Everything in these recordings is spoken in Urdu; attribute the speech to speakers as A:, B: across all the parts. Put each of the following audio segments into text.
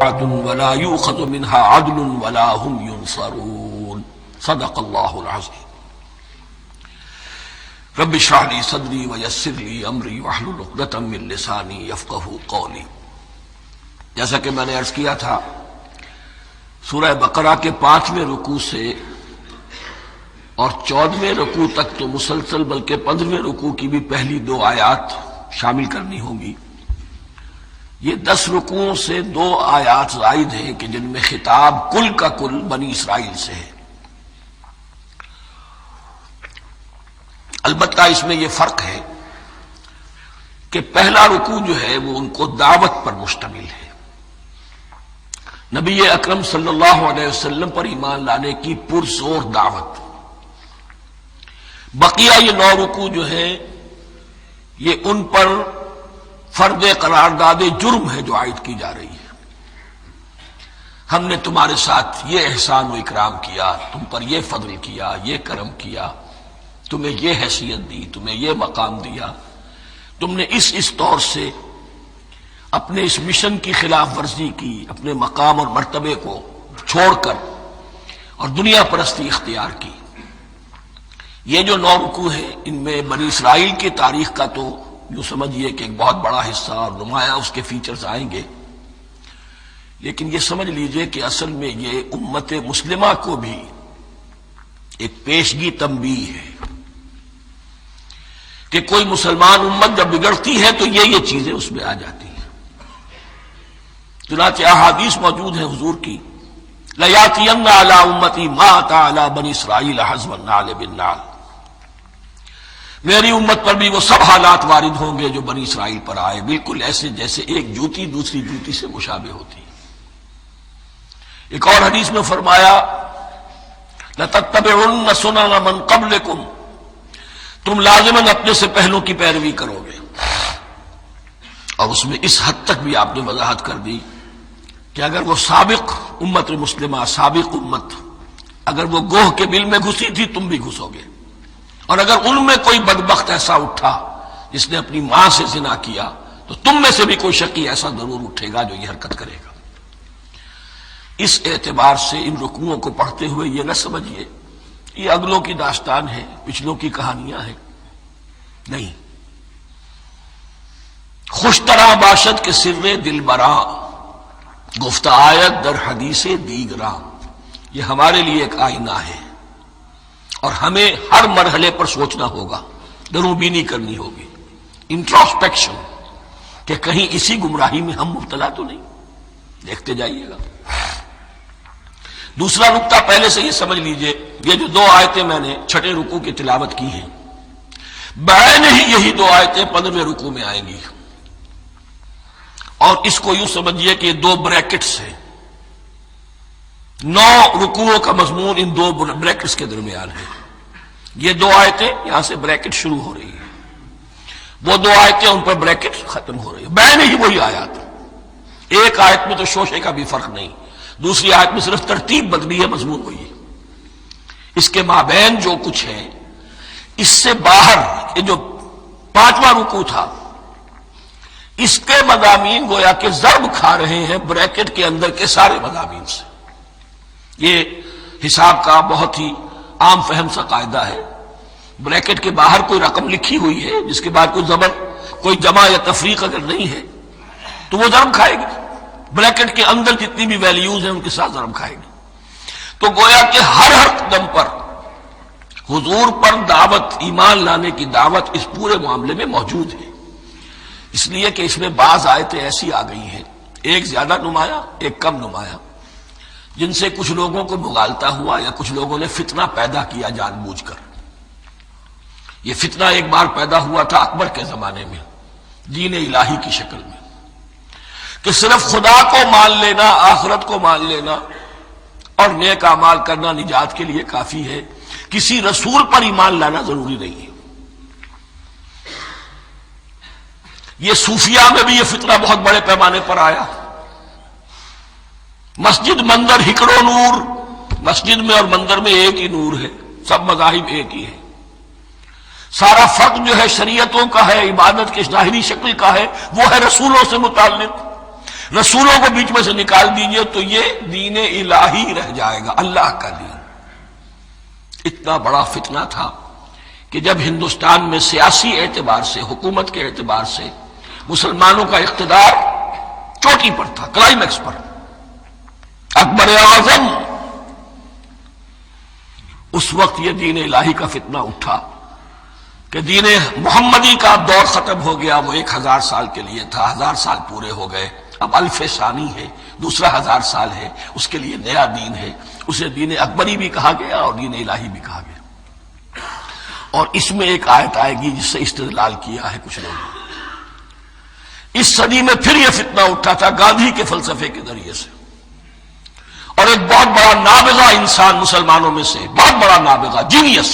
A: ولا يؤخذ منها عدل ولا هم ينصرون صدق اللہ العظیم۔ رب اشرح لي صدری ويسر لي امری واحلل عقدۃ من لسانی یفقهوا قولی۔ جیسا کہ میں نے عرض کیا تھا، سورہ بقرہ کے 5ویں رکوع سے اور 14ویں رکوع تک تو مسلسل، بلکہ 15ویں رکوع کی بھی پہلی 2 آیات شامل کرنی ہوں گی۔ یہ 10 رکوعوں سے 2 آیات زائد ہیں کہ جن میں خطاب کل کا کل بنی اسرائیل سے ہے۔ البتہ اس میں یہ فرق ہے کہ پہلا رکوع جو ہے وہ ان کو دعوت پر مشتمل ہے، نبی اکرم صلی اللہ علیہ وسلم پر ایمان لانے کی پرزور دعوت۔ بقیہ یہ 9 رکوع جو ہیں یہ ان پر فرض قرارداد جرم ہے جو عائد کی جا رہی ہے۔ ہم نے تمہارے ساتھ یہ احسان و اکرام کیا، تم پر یہ فضل کیا، یہ کرم کیا، تمہیں یہ حیثیت دی، تمہیں یہ مقام دیا، تم نے اس طور سے اپنے اس مشن کی خلاف ورزی کی، اپنے مقام اور مرتبے کو چھوڑ کر اور دنیا پرستی اختیار کی۔ یہ جو 9 رکوع ہیں ان میں بنی اسرائیل کی تاریخ کا تو یوں سمجھیے کہ ایک بہت بڑا حصہ اور نمایاں اس کے فیچرز آئیں گے، لیکن یہ سمجھ لیجئے کہ اصل میں یہ امت مسلمہ کو بھی ایک پیشگی تنبیہ ہے کہ کوئی مسلمان امت جب بگڑتی ہے تو یہ چیزیں اس میں آ جاتی ہیں۔ چنانچہ احادیث موجود ہیں حضور کی، لَيَأْتِيَنَّ عَلَىٰ أُمَّتِي مَا أَتَىٰ عَلَىٰ بَنِي إِسْرَائِيلَ حَزْوَ النَّعْلِ بِالنَّعْلِ۔ میری امت پر بھی وہ سب حالات وارد ہوں گے جو بنی اسرائیل پر آئے، بالکل ایسے جیسے ایک جوتی دوسری جوتی سے مشابہ ہوتی ہے۔ ایک اور حدیث میں فرمایا لَتَتَّبِعُنَّ سُنَنَ مَن قَبْلِكُمْ، تم لازماً اپنے سے پہلوں کی پیروی کرو گے۔ اور اس میں اس حد تک بھی آپ نے وضاحت کر دی کہ اگر وہ سابق امت مسلمہ، سابق امت، اگر وہ گوہ کے بل میں گھسی تھی تم بھی گھسو گے، اور اگر ان میں کوئی بدبخت ایسا اٹھا جس نے اپنی ماں سے زنا کیا تو تم میں سے بھی کوئی شقی ایسا ضرور اٹھے گا جو یہ حرکت کرے گا۔ اس اعتبار سے ان رکوعوں کو پڑھتے ہوئے یہ نہ سمجھیے یہ اگلوں کی داستان ہے، پچھلوں کی کہانیاں ہیں، نہیں۔ خوش طرح باشد کے سر دل براں، گفت آیت در حدیث دیگراں، یہ ہمارے لیے ایک آئینہ ہے اور ہمیں ہر مرحلے پر سوچنا ہوگا، دروں بینی کرنی ہوگی، انٹروسپیکشن، کہ کہیں اسی گمراہی میں ہم مبتلا تو نہیں۔ دیکھتے جائیے گا۔ دوسرا نقطہ پہلے سے یہ سمجھ لیجئے، یہ جو 2 آیتیں میں نے 6 رکوع کی تلاوت کی ہیں، بعین ہی یہی 2 آیتیں 15ویں رکوع میں آئیں گی، اور اس کو یوں سمجھیے کہ 2 بریکٹس ہیں۔ 9 رکوعوں کا مضمون ان 2 بریکٹس کے درمیان ہے۔ یہ 2 آیتیں یہاں سے بریکٹ شروع ہو رہی ہیں، وہ 2 آیتیں ان پر بریکٹ ختم ہو رہی ہیں، بعین ہی وہی آیات۔ ایک آیت میں تو شوشے کا بھی فرق نہیں، دوسری آیت میں صرف ترتیب بدلی ہے، مضمون وہی ہے۔ اس کے مابین جو کچھ ہے، اس سے باہر یہ جو 5واں رکوع تھا اس کے مضامین گویا کہ ضرب کھا رہے ہیں بریکٹ کے اندر کے سارے مضامین سے۔ یہ حساب کا بہت ہی عام فہم سا قاعدہ ہے، بریکٹ کے باہر کوئی رقم لکھی ہوئی ہے جس کے بعد کوئی زبر، کوئی جمع یا تفریق اگر نہیں ہے تو وہ ضرب کھائے گی، بریکٹ کے اندر جتنی بھی ویلیوز ہیں ان کے ساتھ ضرب کھائے گی۔ تو گویا کہ ہر قدم پر حضور پر دعوت، ایمان لانے کی دعوت اس پورے معاملے میں موجود ہے، اس لیے کہ اس میں بعض آیتیں ایسی آ گئی ہیں، ایک زیادہ نمایاں ایک کم نمایاں، جن سے کچھ لوگوں کو مغالطہ ہوا یا کچھ لوگوں نے فتنہ پیدا کیا جان بوجھ کر۔ یہ فتنہ ایک بار پیدا ہوا تھا اکبر کے زمانے میں، دین الہی کی شکل میں، کہ صرف خدا کو مان لینا، آخرت کو مان لینا اور نیک اعمال کرنا نجات کے لیے کافی ہے، کسی رسول پر ایمان لانا ضروری نہیں ہے۔ یہ صوفیہ میں بھی یہ فتنہ بہت بڑے پیمانے پر آیا۔ مسجد مندر ہکڑو نور، مسجد میں اور مندر میں ایک ہی نور ہے، سب مذاہب ایک ہی ہے، سارا فرق جو ہے شریعتوں کا ہے، عبادت کی ظاہری شکل کا ہے، وہ ہے رسولوں سے متعلق۔ رسولوں کو بیچ میں سے نکال دیجئے تو یہ دین الہی رہ جائے گا، اللہ کا دین۔ اتنا بڑا فتنہ تھا کہ جب ہندوستان میں سیاسی اعتبار سے، حکومت کے اعتبار سے مسلمانوں کا اقتدار چوٹی پر تھا، کلائمیکس پر، اکبر اعظم، اس وقت یہ دین الہی کا فتنہ اٹھا کہ دین محمدی کا دور ختم ہو گیا۔ وہ 1000 سال کے لیے تھا، 1000 سال پورے ہو گئے، اب الف ثانی ہے، دوسرا 1000 سال ہے، اس کے لیے نیا دین ہے۔ اسے دین اکبری بھی کہا گیا اور دین الہی بھی کہا گیا۔ اور اس میں ایک آیت آئے گی جس سے استدلال کیا ہے کچھ لوگوں نے۔ اس صدی میں پھر یہ فتنہ اٹھا تھا گاندھی کے فلسفے کے ذریعے سے، اور ایک بہت بڑا نابغہ انسان مسلمانوں میں سے، بہت بڑا نابغہ، جینیس،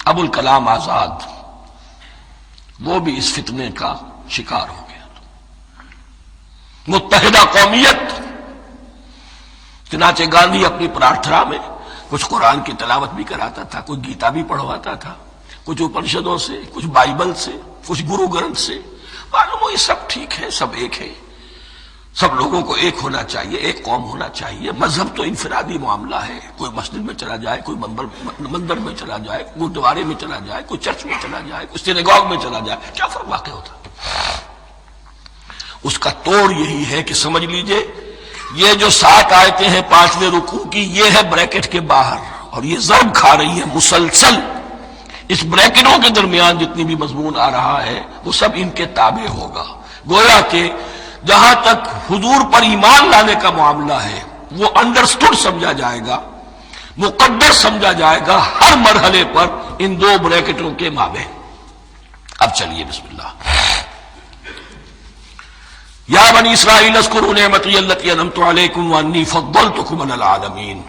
A: ابوالکلام آزاد، وہ بھی اس فتنے کا شکار ہو گیا۔ متحدہ قومیت، چنانچہ گاندھی اپنی پرارتھنا میں کچھ قرآن کی تلاوت بھی کراتا تھا، کچھ گیتا بھی پڑھواتا تھا، کچھ اپنشدوں سے، کچھ بائبل سے، کچھ گرو گرنتھ سے۔ معلوم ہو یہ سب ٹھیک ہے، سب ایک ہے، سب لوگوں کو ایک ہونا چاہیے، ایک قوم ہونا چاہیے۔ مذہب تو انفرادی معاملہ ہے، کوئی مسجد میں چلا جائے، کوئی مندر میں چلا جائے، گردوارے میں چلا جائے، کوئی چرچ میں چلا جائے، کوئی سینیگاگ میں چلا جائے، کیا فرق واقع ہوتا ہے؟ اس کا توڑ یہی ہے کہ سمجھ لیجئے یہ جو 7 آیتیں ہیں 5ویں رکوع کی، یہ ہے بریکٹ کے باہر، اور یہ ضرب کھا رہی ہے مسلسل۔ اس بریکٹوں کے درمیان جتنی بھی مضمون آ رہا ہے وہ سب ان کے تابع ہوگا۔ گویا کہ جہاں تک حضور پر ایمان لانے کا معاملہ ہے وہ انڈرسٹوڈ سمجھا جائے گا، مقدر سمجھا جائے گا ہر مرحلے پر ان 2 بریکٹوں کے مابین۔ اب چلیے بسم اللہ۔ یا بنی اسرائیل اذکروا نعمتی التی انعمت علیکم وانی فضلتکم علی العالمین۔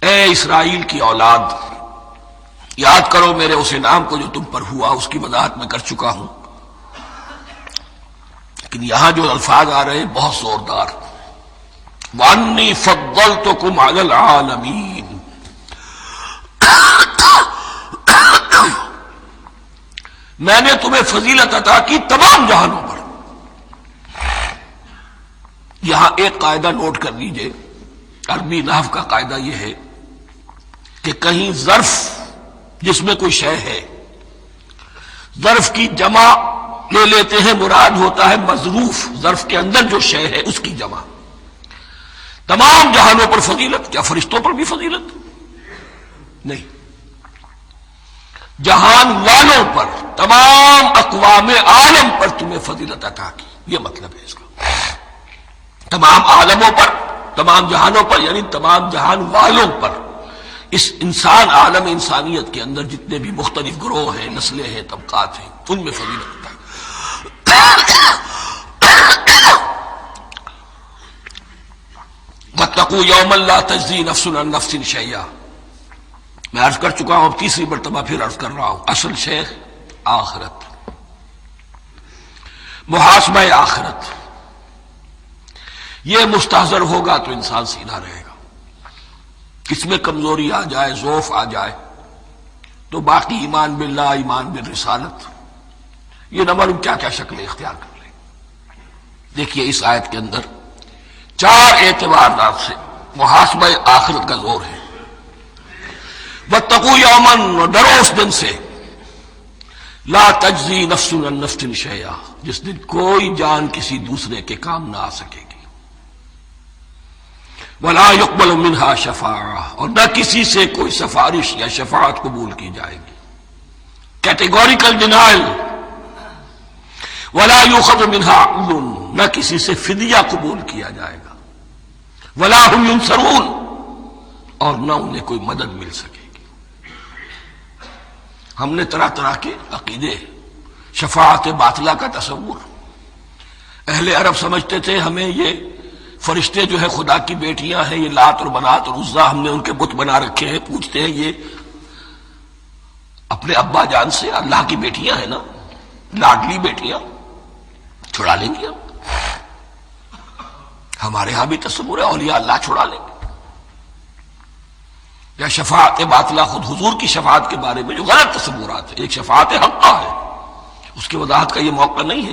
A: اے اسرائیل کی اولاد، یاد کرو میرے اس انعام کو جو تم پر ہوا، اس کی وضاحت میں کر چکا ہوں، لیکن یہاں جو الفاظ آ رہے ہیں بہت زوردار۔ وانی فضلتکم علی العالمین، میں نے تمہیں فضیلت عطا کی تمام جہانوں پر۔ یہاں ایک قاعدہ نوٹ کر لیجئے، عربی نحو کا قاعدہ یہ ہے کہ کہیں ظرف جس میں کوئی شے ہے، ظرف کی جمع لے لیتے ہیں، مراد ہوتا ہے مظروف، ظرف کے اندر جو شے ہے اس کی جمع۔ تمام جہانوں پر فضیلت، کیا فرشتوں پر بھی فضیلت؟ نہیں، جہان والوں پر، تمام اقوام عالم پر تمہیں فضیلت عطا کی، یہ مطلب ہے اس کا۔ تمام عالموں پر، تمام جہانوں پر، یعنی تمام جہان والوں پر، اس انسان عالم انسانیت کے اندر جتنے بھی مختلف گروہ ہیں، نسلیں ہیں، طبقات ہیں، ان میں فضیلت عطا کی۔ واتقوا یوما لا تجزی نفس عن نفس شیئا، میں عرض کر چکا ہوں، اب تیسری مرتبہ پھر عرض کر رہا ہوں، اصل شیخ آخرت، محاسبہ آخرت، یہ مستحضر ہوگا تو انسان سیدھا رہے گا۔ اس میں کمزوری آ جائے، ضعف آ جائے تو باقی ایمان باللہ، ایمان بالرسالت، یہ نہ معلوم کیا کیا شکلیں اختیار کر لیں۔ دیکھیے اس آیت کے اندر 4 اعتبارات سے محاسبہ آخرت کا زور ہے۔ واتقوا یوما، ڈرو اس دن سے، لا تجزی نفس عن نفس شیئا، جس دن کوئی جان کسی دوسرے کے کام نہ آ سکے گی۔ ولا يقبل منها شفاعہ، اور نہ کسی سے کوئی سفارش یا شفاعت قبول کی جائے گی، کیٹیگوریکل ڈینائل۔ ولا يؤخذ منها عدل، نہ کسی سے فدیہ قبول کیا جائے گا۔ ولا هم ينصرون، اور نہ انہیں کوئی مدد مل سکے گی۔ ہم نے طرح طرح کے عقیدے، شفاعت باطلہ کا تصور، اہل عرب سمجھتے تھے ہمیں یہ فرشتے جو ہے خدا کی بیٹیاں ہیں، یہ لات اور منات اور عزا، ہم نے ان کے بت بنا رکھے ہیں، پوچھتے ہیں یہ اپنے ابا جان سے اللہ کی بیٹیاں ہیں نا، لاڈلی بیٹیاں، چھڑا لیں گے ہمارے ہاں بھی تصور ہے اولیاء اللہ چھڑا لیں گے۔ یا شفاعت باطلہ، خود حضور کی شفاعت کے بارے میں جو غلط تصورات ہیں، ایک شفاعت حقہ ہے، اس کی وضاحت کا یہ موقع نہیں ہے.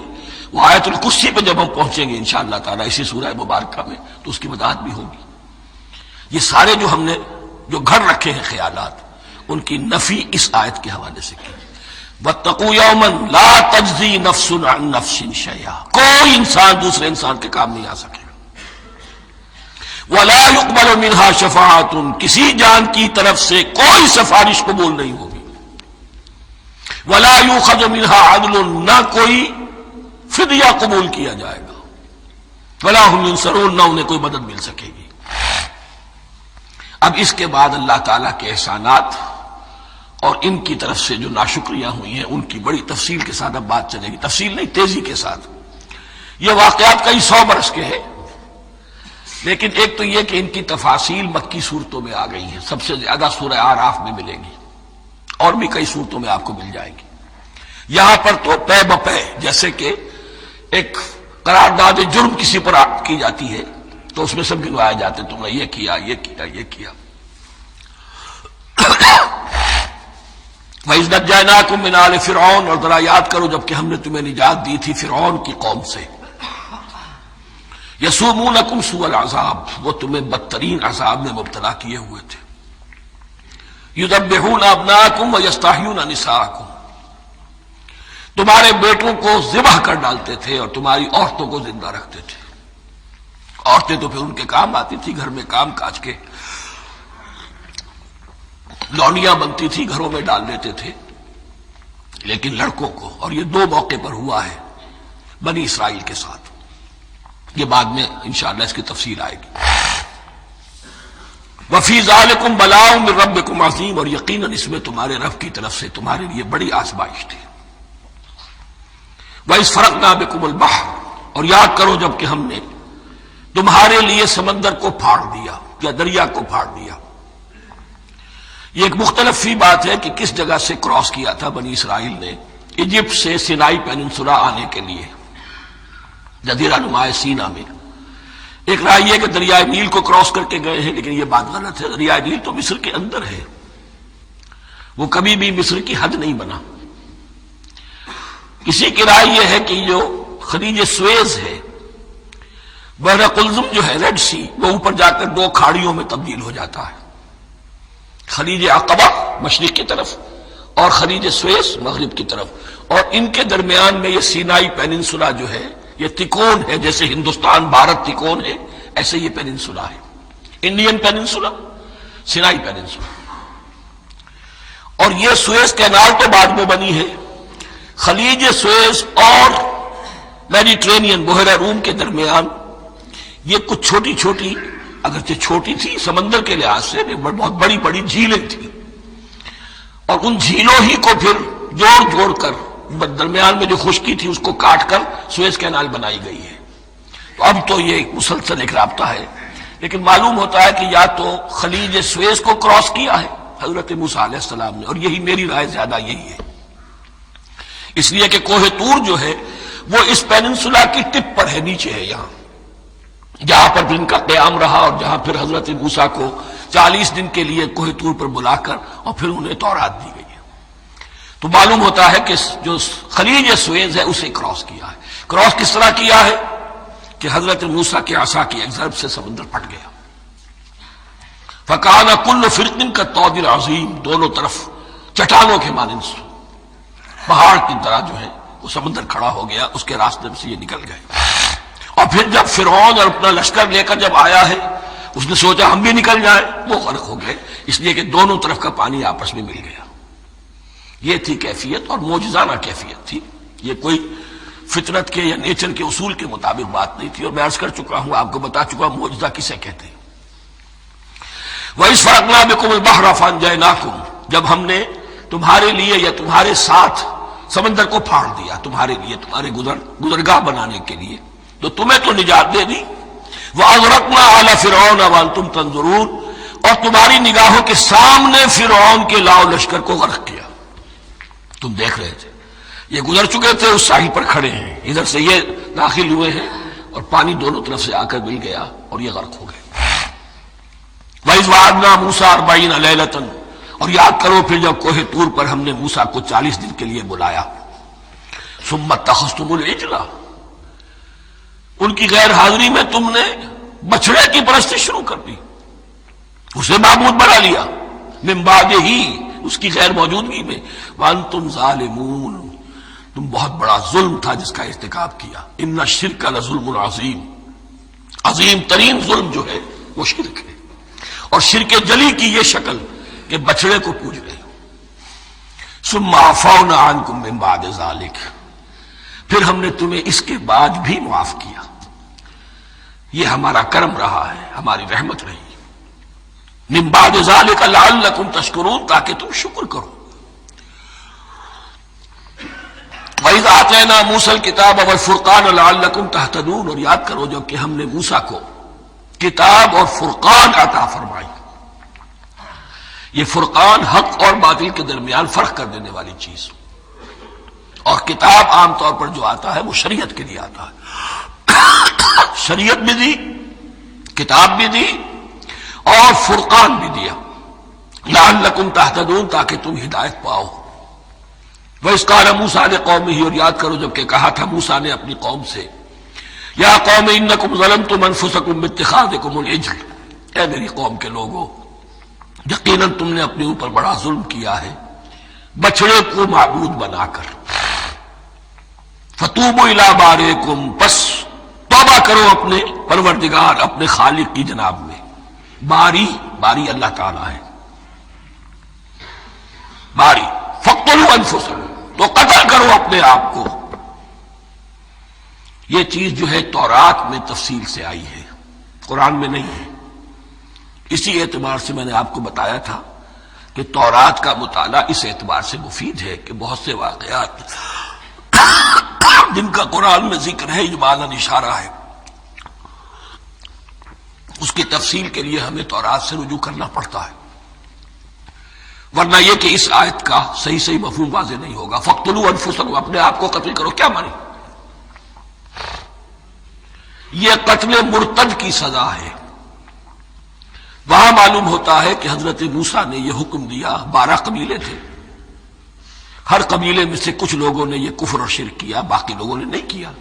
A: وہ آیت الکرسی پہ جب ہم پہنچیں گے انشاءاللہ تعالیٰ اسی سورہ مبارکہ میں تو اس کی وضاحت بھی ہوگی. یہ سارے جو ہم نے جو گھڑ رکھے ہیں خیالات ان کی نفی اس آیت کے حوالے سے کی. واتقوا یوما لا تجزی نفس عن نفس شیئا، کوئی انسان دوسرے انسان کے کام نہیں آ سکے. ولا يقبل منها شفاعت، کسی جان کی طرف سے کوئی سفارش قبول نہیں ہوگی. ولا يؤخذ منها عدل، نہ کوئی فدیہ قبول کیا جائے گا. ولا هم ينصرون، نہ انہیں کوئی مدد مل سکے گی. اب اس کے بعد اللہ تعالیٰ کے احسانات اور ان کی طرف سے جو ناشکریاں ہوئی ہیں ان کی بڑی تفصیل کے ساتھ اب بات چلے گی. تفصیل نہیں، تیزی کے ساتھ. یہ واقعات کئی 100 برس کے ہیں، لیکن ایک تو یہ کہ ان کی تفاصیل مکی صورتوں میں آ گئی ہیں. سب سے زیادہ سورہ اعراف میں ملے گی اور بھی کئی صورتوں میں آپ کو مل جائے گی. یہاں پر تو پے بپے جیسے کہ ایک قرارداد جرم کسی پر کی جاتی ہے تو اس میں سب گنوائے جاتے، تم نے یہ کیا یہ کیا یہ کیا. وَإِذْ نَجَّيْنَاكُم مِّنْ آلِ فِرْعَوْنَ، اور ذرا یاد کرو جب کہ ہم نے تمہیں نجات دی تھی فرعون کی قوم سے. یسومونکم سوء العذاب، وہ تمہیں بدترین عذاب میں مبتلا کیے ہوئے تھے. یذبحون ابناءکم ویستحیون نساءکم، تمہارے بیٹوں کو ذبح کر ڈالتے تھے اور تمہاری عورتوں کو زندہ رکھتے تھے. عورتیں تو پھر ان کے کام آتی تھی، گھر میں کام کاج کے لونیاں بنتی تھی، گھروں میں ڈال دیتے تھے. لیکن لڑکوں کو، اور یہ 2 موقع پر ہوا ہے بنی اسرائیل کے ساتھ، یہ بعد میں انشاءاللہ اس کی تفصیل آئے گی. وفی ذالکم بلاء من ربکم عظیم، اور یقیناً اس میں تمہارے رب کی طرف سے تمہارے لیے بڑی آزمائش تھی. وَإِذْ فَرَقْنَا بِكُمُ الْبَحْرَ، اور یاد کرو جب کہ ہم نے تمہارے لیے سمندر کو پھاڑ دیا یا دریا کو پھاڑ دیا. یہ ایک مختلف فی بات ہے کہ کس جگہ سے کراس کیا تھا بنی اسرائیل نے ایجپٹ سے سینائی پیننسولا آنے کے لیے جزیرہ نما سینا میں. ایک رائے یہ کہ دریائے نیل کو کراس کر کے گئے ہیں، لیکن یہ بات غلط ہے. دریائے نیل تو مصر کے اندر ہے، وہ کبھی بھی مصر کی حد نہیں بنا. کسی کی رائے یہ ہے کہ جو خلیج سویز ہے، بحر قلزم جو ہے ریڈ سی، وہ اوپر جا کر 2 کھاڑیوں میں تبدیل ہو جاتا ہے. خلیج عقبہ مشرق کی طرف اور خلیج سویز مغرب کی طرف، اور ان کے درمیان میں یہ سینائی پیننسولا جو ہے یہ تکون ہے. جیسے ہندوستان بھارت تکون ہے، ایسے یہ پیننسولا ہے، انڈین پیننسولا، سینائی پیننسولا. اور یہ سویز کینال تو بعد میں بنی ہے. خلیج سویز اور میڈیٹرینین بحیرہ روم کے درمیان یہ کچھ چھوٹی چھوٹی، اگرچہ چھوٹی تھی سمندر کے لحاظ سے، بہت بڑی بڑی جھیلیں تھیں، اور ان جھیلوں ہی کو پھر جوڑ جوڑ کر درمیان میں جو خشکی تھی اس کو کاٹ کر سویز کینال بنائی گئی ہے. تو اب تو یہ ایک مسلسل ایک رابطہ ہے، لیکن معلوم ہوتا ہے کہ یا تو خلیج سویز کو کراس کیا ہے حضرت موسیٰ علیہ السلام نے، اور یہی میری رائے زیادہ یہی ہے، اس لیے کہ کوہ طور جو ہے وہ اس پیننسولا کی ٹپ پر ہے، نیچے ہے یہاں، جہاں پر بھی ان کا قیام رہا اور جہاں پھر حضرت موسیٰ کو 40 دن کے لیے کوہ طور پر بلا کر اور پھر انہیں تورات دی گئی ہے. تو معلوم ہوتا ہے کہ جو خلیج سویز ہے اسے کراس کیا ہے. کراس کس طرح کیا ہے کہ حضرت موسیٰ کے عصا کی ایک ضرب سے سمندر پھٹ گیا. فَكَانَ كُلُّ فِرْقٍ كَالطَّوْدِ الْعَظِيمِ، دونوں طرف چٹانوں کے مانند پہاڑ کی طرح جو ہے وہ سمندر کھڑا ہو گیا، اس کے راستے سے یہ نکل گئے. اور پھر جب فرعون اور اپنا لشکر لے کر جب آیا ہے اس نے سوچا ہم بھی نکل جائیں، وہ غرق ہو گئے، اس لیے کہ دونوں طرف کا پانی آپس میں مل گیا. یہ تھی کیفیت، اور معجزانہ کیفیت تھی. یہ کوئی فطرت کے یا نیچر کے اصول کے مطابق بات نہیں تھی، اور میں عرض کر چکا ہوں، آپ کو بتا چکا ہوں معجزہ کسے کہتے ہیں. وَإِذْ فَرَقْنَا بِكُمُ الْبَحْرَ فَأَنْجَيْنَاكُمْ، جب ہم نے تمہارے لیے یا تمہارے ساتھ سمندر کو پھاڑ دیا، تمہارے لیے، تمہارے گزرگاہ بنانے کے لیے، تو تمہیں تو نجات دے دی. وَأَغْرَقْنَا آلَ فِرْعَوْنَ وَأَنْتُمْ تَنظُرُونَ، اور تمہاری نگاہوں کے سامنے فرعون کے لاؤ لشکر کو غرق کیا، تم دیکھ رہے تھے. یہ گزر چکے تھے، اس ساحل پر کھڑے ہیں، ادھر سے یہ داخل ہوئے ہیں اور پانی دونوں طرف سے آ کر مل گیا اور یہ غرق ہو گئے. وَإِذْ وَعَدْنَا مُوسَىٰ 40 لَيْلَةً، اور یاد کرو پھر جب کوہ طور پر ہم نے موسیٰ کو 40 دن کے لیے بلایا. ثم اتخذتم العجل، ان کی غیر حاضری میں تم نے بچڑے کی پرستی شروع کر دی، اسے معبود بنا لیا، من بعد ہی، اس کی غیر موجودگی میں، وانتم ظالمون، تم بہت بڑا ظلم تھا جس کا ارتکاب کیا، ان الشرک لظلم عظیم، عظیم ترین ظلم جو ہے وہ شرک ہے، اور شرک جلی کی یہ شکل کہ بچڑے کو پوج رہے ہو۔ ثم عفونا عنکم من بعد ذلک، پھر ہم نے تمہیں اس کے بعد بھی معاف کیا، یہ ہمارا کرم رہا ہے، ہماری رحمت رہی، من بعد ذلک لعلکم تشکرون، تاکہ تم شکر کرو۔ وَإِذْ آتَيْنَا مُوسَى الْكِتَابَ وَالْفُرْقَانَ لَعَلَّكُمْ تَهْتَدُونَ، اور یاد کرو جب کہ ہم نے موسیٰ کو کتاب اور فرقان عطا فرمائی۔ یہ فرقان حق اور باطل کے درمیان فرق کر دینے والی چیز، اور کتاب عام طور پر جو آتا ہے وہ شریعت کے لیے آتا ہے، شریعت بھی دی، کتاب بھی دی، اور فرقان بھی دیا، لعلکم تہتدون، تاکہ تم ہدایت پاؤ۔ وَإِذْ قَالَ مُوسَىٰ لِقَوْمِهِ، اور یاد کرو جب کہ کہا تھا موسیٰ نے اپنی قوم سے، یا قوم انکم ظلمتم انفسکم باتخاذکم العجل، اے میری قوم کے لوگوں، یقیناً تم نے اپنے اوپر بڑا ظلم کیا ہے بچڑے کو معبود بنا کر، فتوبوا الی بارئکم، پس توبہ کرو اپنے پروردگار، اپنے خالق کی جناب میں۔ باری اللہ تعالیٰ ہے، باری، فاقتلوا انفسکم، تو قتل کرو اپنے آپ کو۔ یہ چیز جو ہے تورات میں تفصیل سے آئی ہے، قرآن میں نہیں ہے، اسی اعتبار سے میں نے آپ کو بتایا تھا کہ تورات کا مطالعہ اس اعتبار سے مفید ہے کہ بہت سے واقعات جن کا قرآن میں ذکر ہے، اجمالاً اشارہ ہے، اس کی تفصیل کے لیے ہمیں تورات سے رجوع کرنا پڑتا ہے، ورنہ یہ کہ اس آیت کا صحیح مفہوم واضح نہیں ہوگا۔ فاقتلوا انفسکم، اپنے آپ کو قتل کرو، کیا مانی؟ یہ قتل مرتد کی سزا ہے۔ وہاں معلوم ہوتا ہے کہ حضرت موسیٰ نے یہ حکم دیا، 12 قبیلے تھے، ہر قبیلے میں سے کچھ لوگوں نے یہ کفر اور شرک کیا، باقی لوگوں نے نہیں کیا۔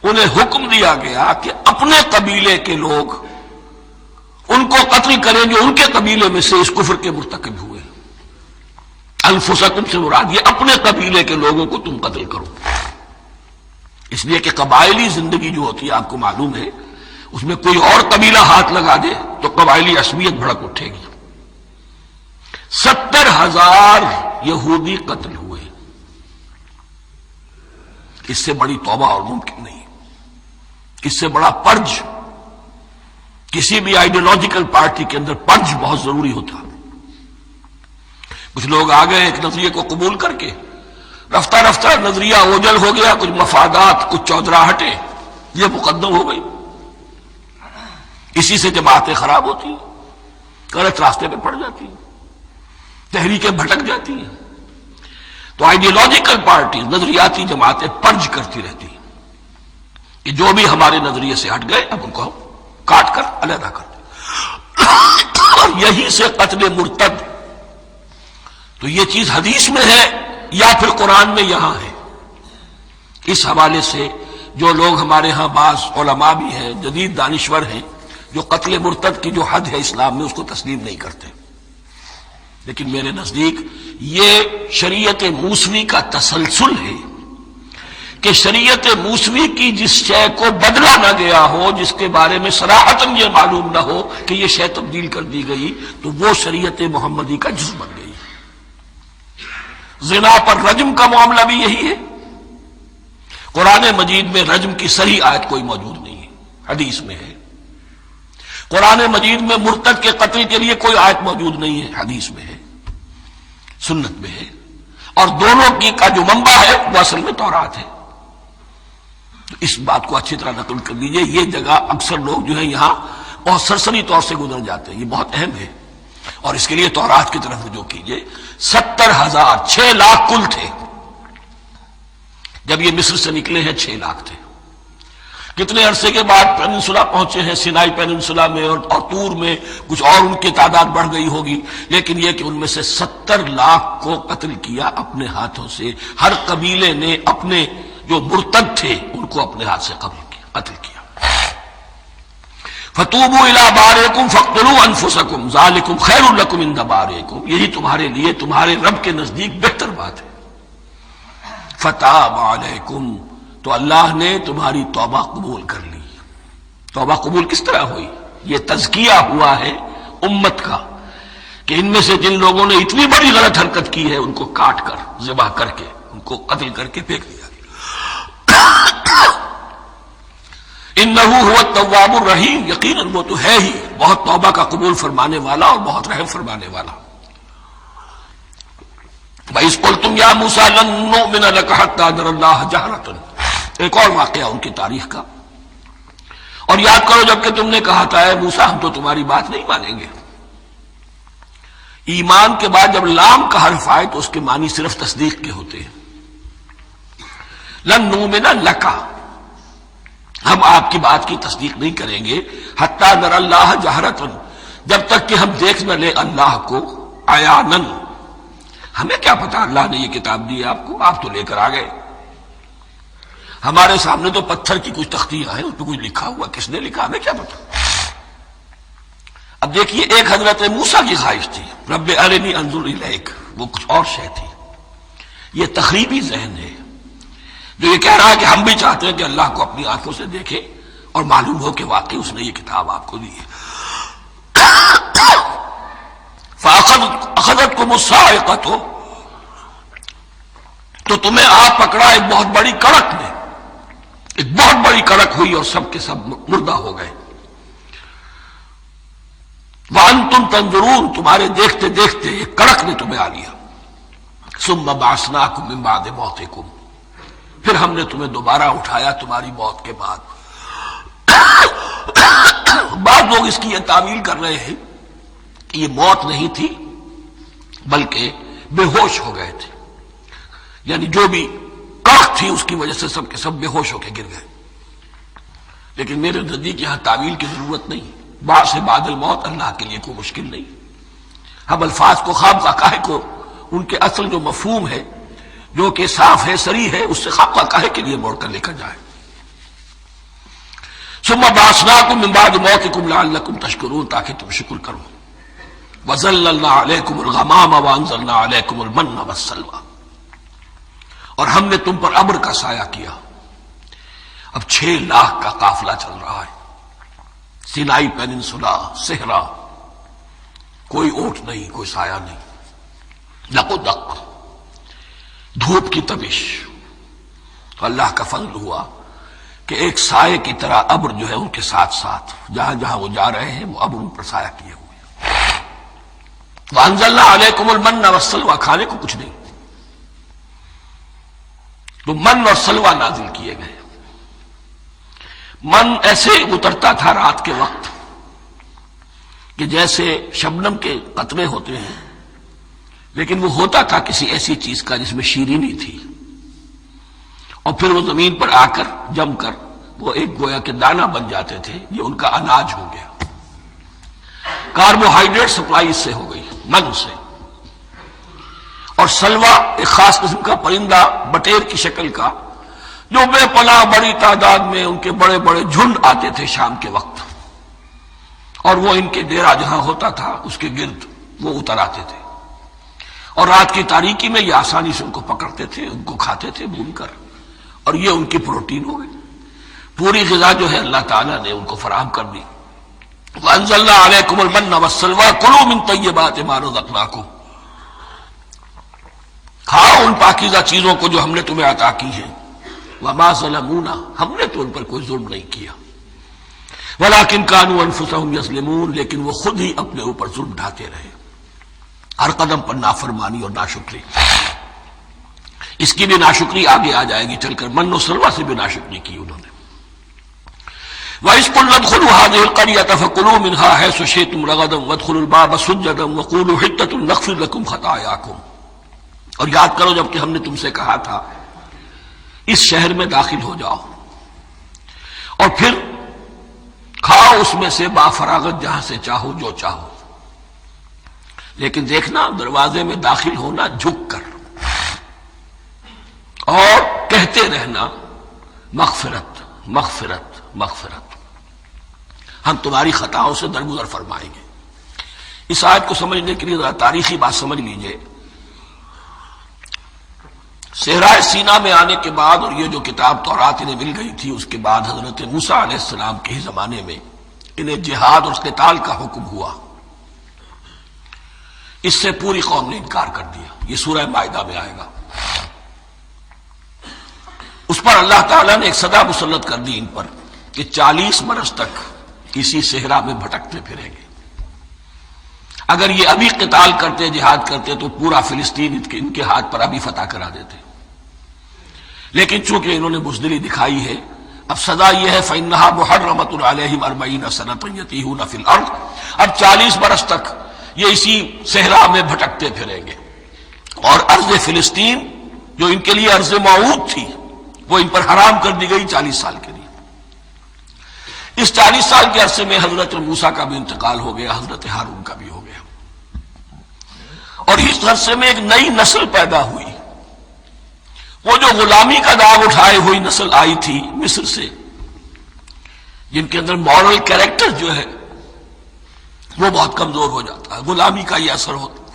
A: انہیں حکم دیا گیا کہ اپنے قبیلے کے لوگ ان کو قتل کریں جو ان کے قبیلے میں سے اس کفر کے مرتکب ہوئے۔ انفسکم سے مراد یہ اپنے قبیلے کے لوگوں کو تم قتل کرو، اس لیے کہ قبائلی زندگی جو ہوتی ہے آپ کو معلوم ہے، اس میں کوئی اور قبیلہ ہاتھ لگا دے تو قبائلی عصبیت بھڑک اٹھے گی۔ 70,000 یہودی قتل ہوئے، اس سے بڑی توبہ اور ممکن نہیں، اس سے بڑا پرج، کسی بھی آئیڈیولوجیکل پارٹی کے اندر پرج بہت ضروری ہوتا۔ کچھ لوگ آ گئے ایک نظریے کو قبول کر کے، رفتہ رفتہ نظریہ اوجل ہو گیا، کچھ مفادات، کچھ چودراہٹیں یہ مقدم ہو گئی، اسی سے جماعتیں خراب ہوتی ہیں، غلط راستے پہ پڑ جاتی ہیں، تحریکیں بھٹک جاتی ہیں۔ تو آئیڈیولوجیکل پارٹی، نظریاتی جماعتیں پرج کرتی رہتی ہیں کہ جو بھی ہمارے نظریے سے ہٹ گئے اب ان کو ہم کاٹ کر علیحدہ کر دیں، اور یہی سے قتل مرتد۔ تو یہ چیز حدیث میں ہے یا پھر قرآن میں یہاں ہے، اس حوالے سے جو لوگ ہمارے ہاں بعض علماء بھی ہیں، جدید دانشور ہیں، جو قتل مرتد کی جو حد ہے اسلام میں اس کو تسلیم نہیں کرتے، لیکن میرے نزدیک یہ شریعت موسوی کا تسلسل ہے کہ شریعت موسوی کی جس شے کو بدلا نہ گیا ہو، جس کے بارے میں صراحتاً یہ معلوم نہ ہو کہ یہ شے تبدیل کر دی گئی، تو وہ شریعت محمدی کا جز بن گئی۔ زنا پر رجم کا معاملہ بھی یہی ہے، قرآن مجید میں رجم کی صحیح آیت کوئی موجود نہیں ہے، حدیث میں ہے۔ قرآن مجید میں مرتد کے قتل کے لیے کوئی آیت موجود نہیں ہے، حدیث میں ہے، سنت میں ہے، اور دونوں کی کا جو منبع ہے وہ اصل میں تورات ہے۔ تو اس بات کو اچھی طرح نقل کر لیجئے، یہ جگہ اکثر لوگ جو ہے یہاں بہت سرسری طور سے گزر جاتے ہیں، یہ بہت اہم ہے، اور اس کے لیے تورات کی طرف رجوع کیجئے۔ 70,000، 6 لاکھ کل تھے، جب یہ مصر سے نکلے ہیں 6 لاکھ تھے، کتنے عرصے کے بعد پیننسولا پہنچے ہیں، سینائی پیننسولا میں اور طور میں، کچھ اور ان کی تعداد بڑھ گئی ہوگی، لیکن یہ کہ ان میں سے 70 لاکھ کو قتل کیا اپنے ہاتھوں سے۔ ہر قبیلے نے اپنے جو مرتد تھے ان کو اپنے ہاتھ سے قتل کیا۔ فَتُوبُوا إِلَىٰ بَارِئِكُمْ فَاقْتُلُوا أَنفُسَكُمْ ذَٰلِكُمْ خَيْرٌ لَكُمْ عِندَ بَارِئِكُمْ، یہی تمہارے لیے تمہارے رب کے نزدیک بہتر بات ہے۔ فَتَابَ عَلَيْكُمْ، تو اللہ نے تمہاری توبہ قبول کر لی۔ توبہ قبول کس طرح ہوئی؟ یہ تزکیہ ہوا ہے امت کا کہ ان میں سے جن لوگوں نے اتنی بڑی غلط حرکت کی ہے ان کو کاٹ کر، ذبح کر کے، ان کو قتل کر کے پھینک دیا۔ انہ هو التواب الرحیم، یقیناً وہ تو ہے ہی بہت توبہ کا قبول فرمانے والا اور بہت رحم فرمانے والا۔ وَإِذْ قُلْتُمْ يَا مُوسَىٰ لَن نُّؤْمِنَ لَكَ حَتَّىٰ نَرَى اللَّهَ جَهْرَةً، ایک اور واقعہ ان کی تاریخ کا۔ اور یاد کرو جب کہ تم نے کہا تھا اے موسیٰ ہم تو تمہاری بات نہیں مانیں گے۔ ایمان کے بعد جب لام کا حرف آئے تو اس کے معنی صرف تصدیق کے ہوتے ہیں۔ لن نؤمن لک، ہم آپ کی بات کی تصدیق نہیں کریں گے، حتیٰ نری اللہ جہرۃ، جب تک کہ ہم دیکھ نہ لیں اللہ کو عیاناً۔ ہمیں کیا پتا اللہ نے یہ کتاب دی آپ کو، آپ تو لے کر آ گئے۔ ہمارے سامنے تو پتھر کی کچھ تختیاں ہیں، اس پہ کچھ لکھا ہوا، کس نے لکھا ہمیں کیا پتا۔ اب دیکھیے ایک حضرت موسیٰ کی خواہش تھی رب ارنی انظر الیک، وہ کچھ اور شے تھی۔ یہ تخریبی ذہن ہے جو یہ کہہ رہا ہے کہ ہم بھی چاہتے ہیں کہ اللہ کو اپنی آنکھوں سے دیکھیں اور معلوم ہو کہ واقعی اس نے یہ کتاب آپ کو دی ہے۔ فَأَخَذَتْكُمُ الصَّاعِقَةُ، تو تمہیں آپ پکڑا ایک بہت بڑی کڑک نے، ایک بہت بڑی کڑک ہوئی اور سب کے سب مردہ ہو گئے۔ وَأَنْتُمْ تَنظُرُونَ، تمہارے دیکھتے دیکھتے ایک کڑک نے تمہیں آ لیا۔ ثُمَّ بَعَثْنَاكُم مِّن بَعْدِ مَوْتِكُمْ، پھر ہم نے تمہیں دوبارہ اٹھایا تمہاری موت کے بعد۔ بعض لوگ اس کی یہ تعویل کر رہے ہیں کہ یہ موت نہیں تھی بلکہ بے ہوش ہو گئے تھے، یعنی جو بھی کڑک تھی اس کی وجہ سے سب کے سب بے ہوش ہو کے گر گئے۔ لیکن میرے نزدیک یہاں تعویل کی ضرورت نہیں، بعد سے بعد الموت اللہ کے لیے کوئی مشکل نہیں۔ ہم الفاظ کو خواہ کاہے کو ان کے اصل جو مفہوم ہے جو کہ صاف ہے صریح ہے اس سے خواہ کاہے کے لیے موڑ کر لکھا جائے۔ ثم بعثناکم من بعد موتکم لعلکم تشکرون، تاکہ تم شکر کرو۔ وظللنا علیکم الغمام وانزلنا علیکم المن والسلوى، اور ہم نے تم پر ابر کا سایہ کیا۔ اب 6 لاکھ کا قافلہ چل رہا ہے، سینائی پیننسولا، صحرا، کوئی اونٹ نہیں، کوئی سایہ نہیں، دق و دق، دھوپ کی تبش۔ تو اللہ کا فضل ہوا کہ ایک سائے کی طرح ابر جو ہے ان کے ساتھ ساتھ جہاں جہاں وہ جا رہے ہیں وہ ابر ان پر سایہ کیے ہوئے۔ وانزلنا علیکم المن والسلوى، کھانے کو کچھ نہیں، تو من اور سلوہ نازل کیے گئے۔ من ایسے اترتا تھا رات کے وقت کہ جیسے شبنم کے قطرے ہوتے ہیں، لیکن وہ ہوتا تھا کسی ایسی چیز کا جس میں شیرینی تھی، اور پھر وہ زمین پر آ کر جم کر وہ ایک گویا کے دانہ بن جاتے تھے، یہ ان کا اناج ہو گیا۔ کاربوہائیڈریٹ سپلائی اس سے ہو گئی، من سے۔ اور سلوہ ایک خاص قسم کا پرندہ بٹیر کی شکل کا جو بے پناہ بڑی تعداد میں ان کے بڑے بڑے جھنڈ آتے تھے شام کے وقت، اور وہ ان کے ڈیرا جہاں ہوتا تھا اس کے گرد وہ اتر آتے تھے، اور رات کی تاریکی میں یہ آسانی سے ان کو پکڑتے تھے، ان کو کھاتے تھے بھون کر، اور یہ ان کی پروٹین ہو گئی۔ پوری غذا جو ہے اللہ تعالیٰ نے ان کو فراہم کر دی۔ وَأَنزَلْنَا عَلَيْكُمُ الْمَنَّ وَالسَّلْوَىٰ كُلُوا مِن طَيِّبَاتِ مَا رَزَقْنَاكُمْ، کھاؤ ان پاکیزہ چیزوں کو جو ہم نے تمہیں عطا کی ہیں۔ وَمَا ظَلَمُونَا، ہم نے تو ان پر کوئی ظلم نہیں کیا۔ وَلَٰكِن كَانُوا أَنفُسَهُمْ يَظْلِمُونَ، لیکن وہ خود ہی اپنے اوپر ظلم ڈھاتے رہے، ہر قدم پر نافرمانی اور ناشکری۔ اس کی بھی ناشکری آگے آ جائے گی چل کر، من و سلوہ سے بھی ناشکری کی انہوں نے۔ وَإِذْ قُلْنَا ادْخُلُوا هَٰذِهِ الْقَرْيَةَ فَكُلُوا مِنْهَا حَيْثُ شِئْتُمْ رَغَدًا وَادْخُلُوا الْبَابَ سُجَّدًا وَقُولُوا حِطَّةٌ نَغْفِرْ لَكُمْ خَطَايَاكُمْ، اور یاد کرو جب کہ ہم نے تم سے کہا تھا اس شہر میں داخل ہو جاؤ اور پھر کھاؤ اس میں سے بافراغت جہاں سے چاہو جو چاہو، لیکن دیکھنا دروازے میں داخل ہونا جھک کر، اور کہتے رہنا مغفرت مغفرت مغفرت، ہم تمہاری خطاؤں سے درگزر فرمائیں گے۔ اس آیت کو سمجھنے کے لیے ذرا تاریخی بات سمجھ لیجئے۔ صحرائے سینا میں آنے کے بعد، اور یہ جو کتاب تورات انہیں مل گئی تھی، اس کے بعد حضرت موسیٰ علیہ السلام کے ہی زمانے میں انہیں جہاد اور قتال کا حکم ہوا۔ اس سے پوری قوم نے انکار کر دیا، یہ سورہ مائدہ میں آئے گا۔ اس پر اللہ تعالیٰ نے ایک سزا مسلط کر دی ان پر کہ 40 برس تک اسی صحرا میں بھٹکتے پھریں گے۔ اگر یہ ابھی قتال کرتے، جہاد کرتے، تو پورا فلسطین ان کے ہاتھ پر ابھی فتح کرا دیتے، لیکن چونکہ انہوں نے بزدلی دکھائی ہے، اب سزا یہ ہے فَإِنَّهَا مُحَرَّمَةٌ عَلَيْهِمْ 40 سَنَةً يَتِيهُونَ فِي الْأَرْضِ، اب 40 برس تک یہ اسی صحرا میں بھٹکتے پھریں گے، اور ارض فلسطین جو ان کے لیے ارض موعود تھی وہ ان پر حرام کر دی گئی 40 سال کے لیے۔ اس 40 سال کے عرصے میں حضرت موسیٰ کا بھی انتقال ہو گیا، حضرت ہارون کا بھی ہو گیا، اور اس عرصے میں ایک نئی نسل پیدا ہوئی۔ وہ جو غلامی کا داغ اٹھائے ہوئی نسل آئی تھی مصر سے، جن کے اندر مورل کیریکٹر جو ہے وہ بہت کمزور ہو جاتا ہے، غلامی کا یہ اثر ہوتا ہے۔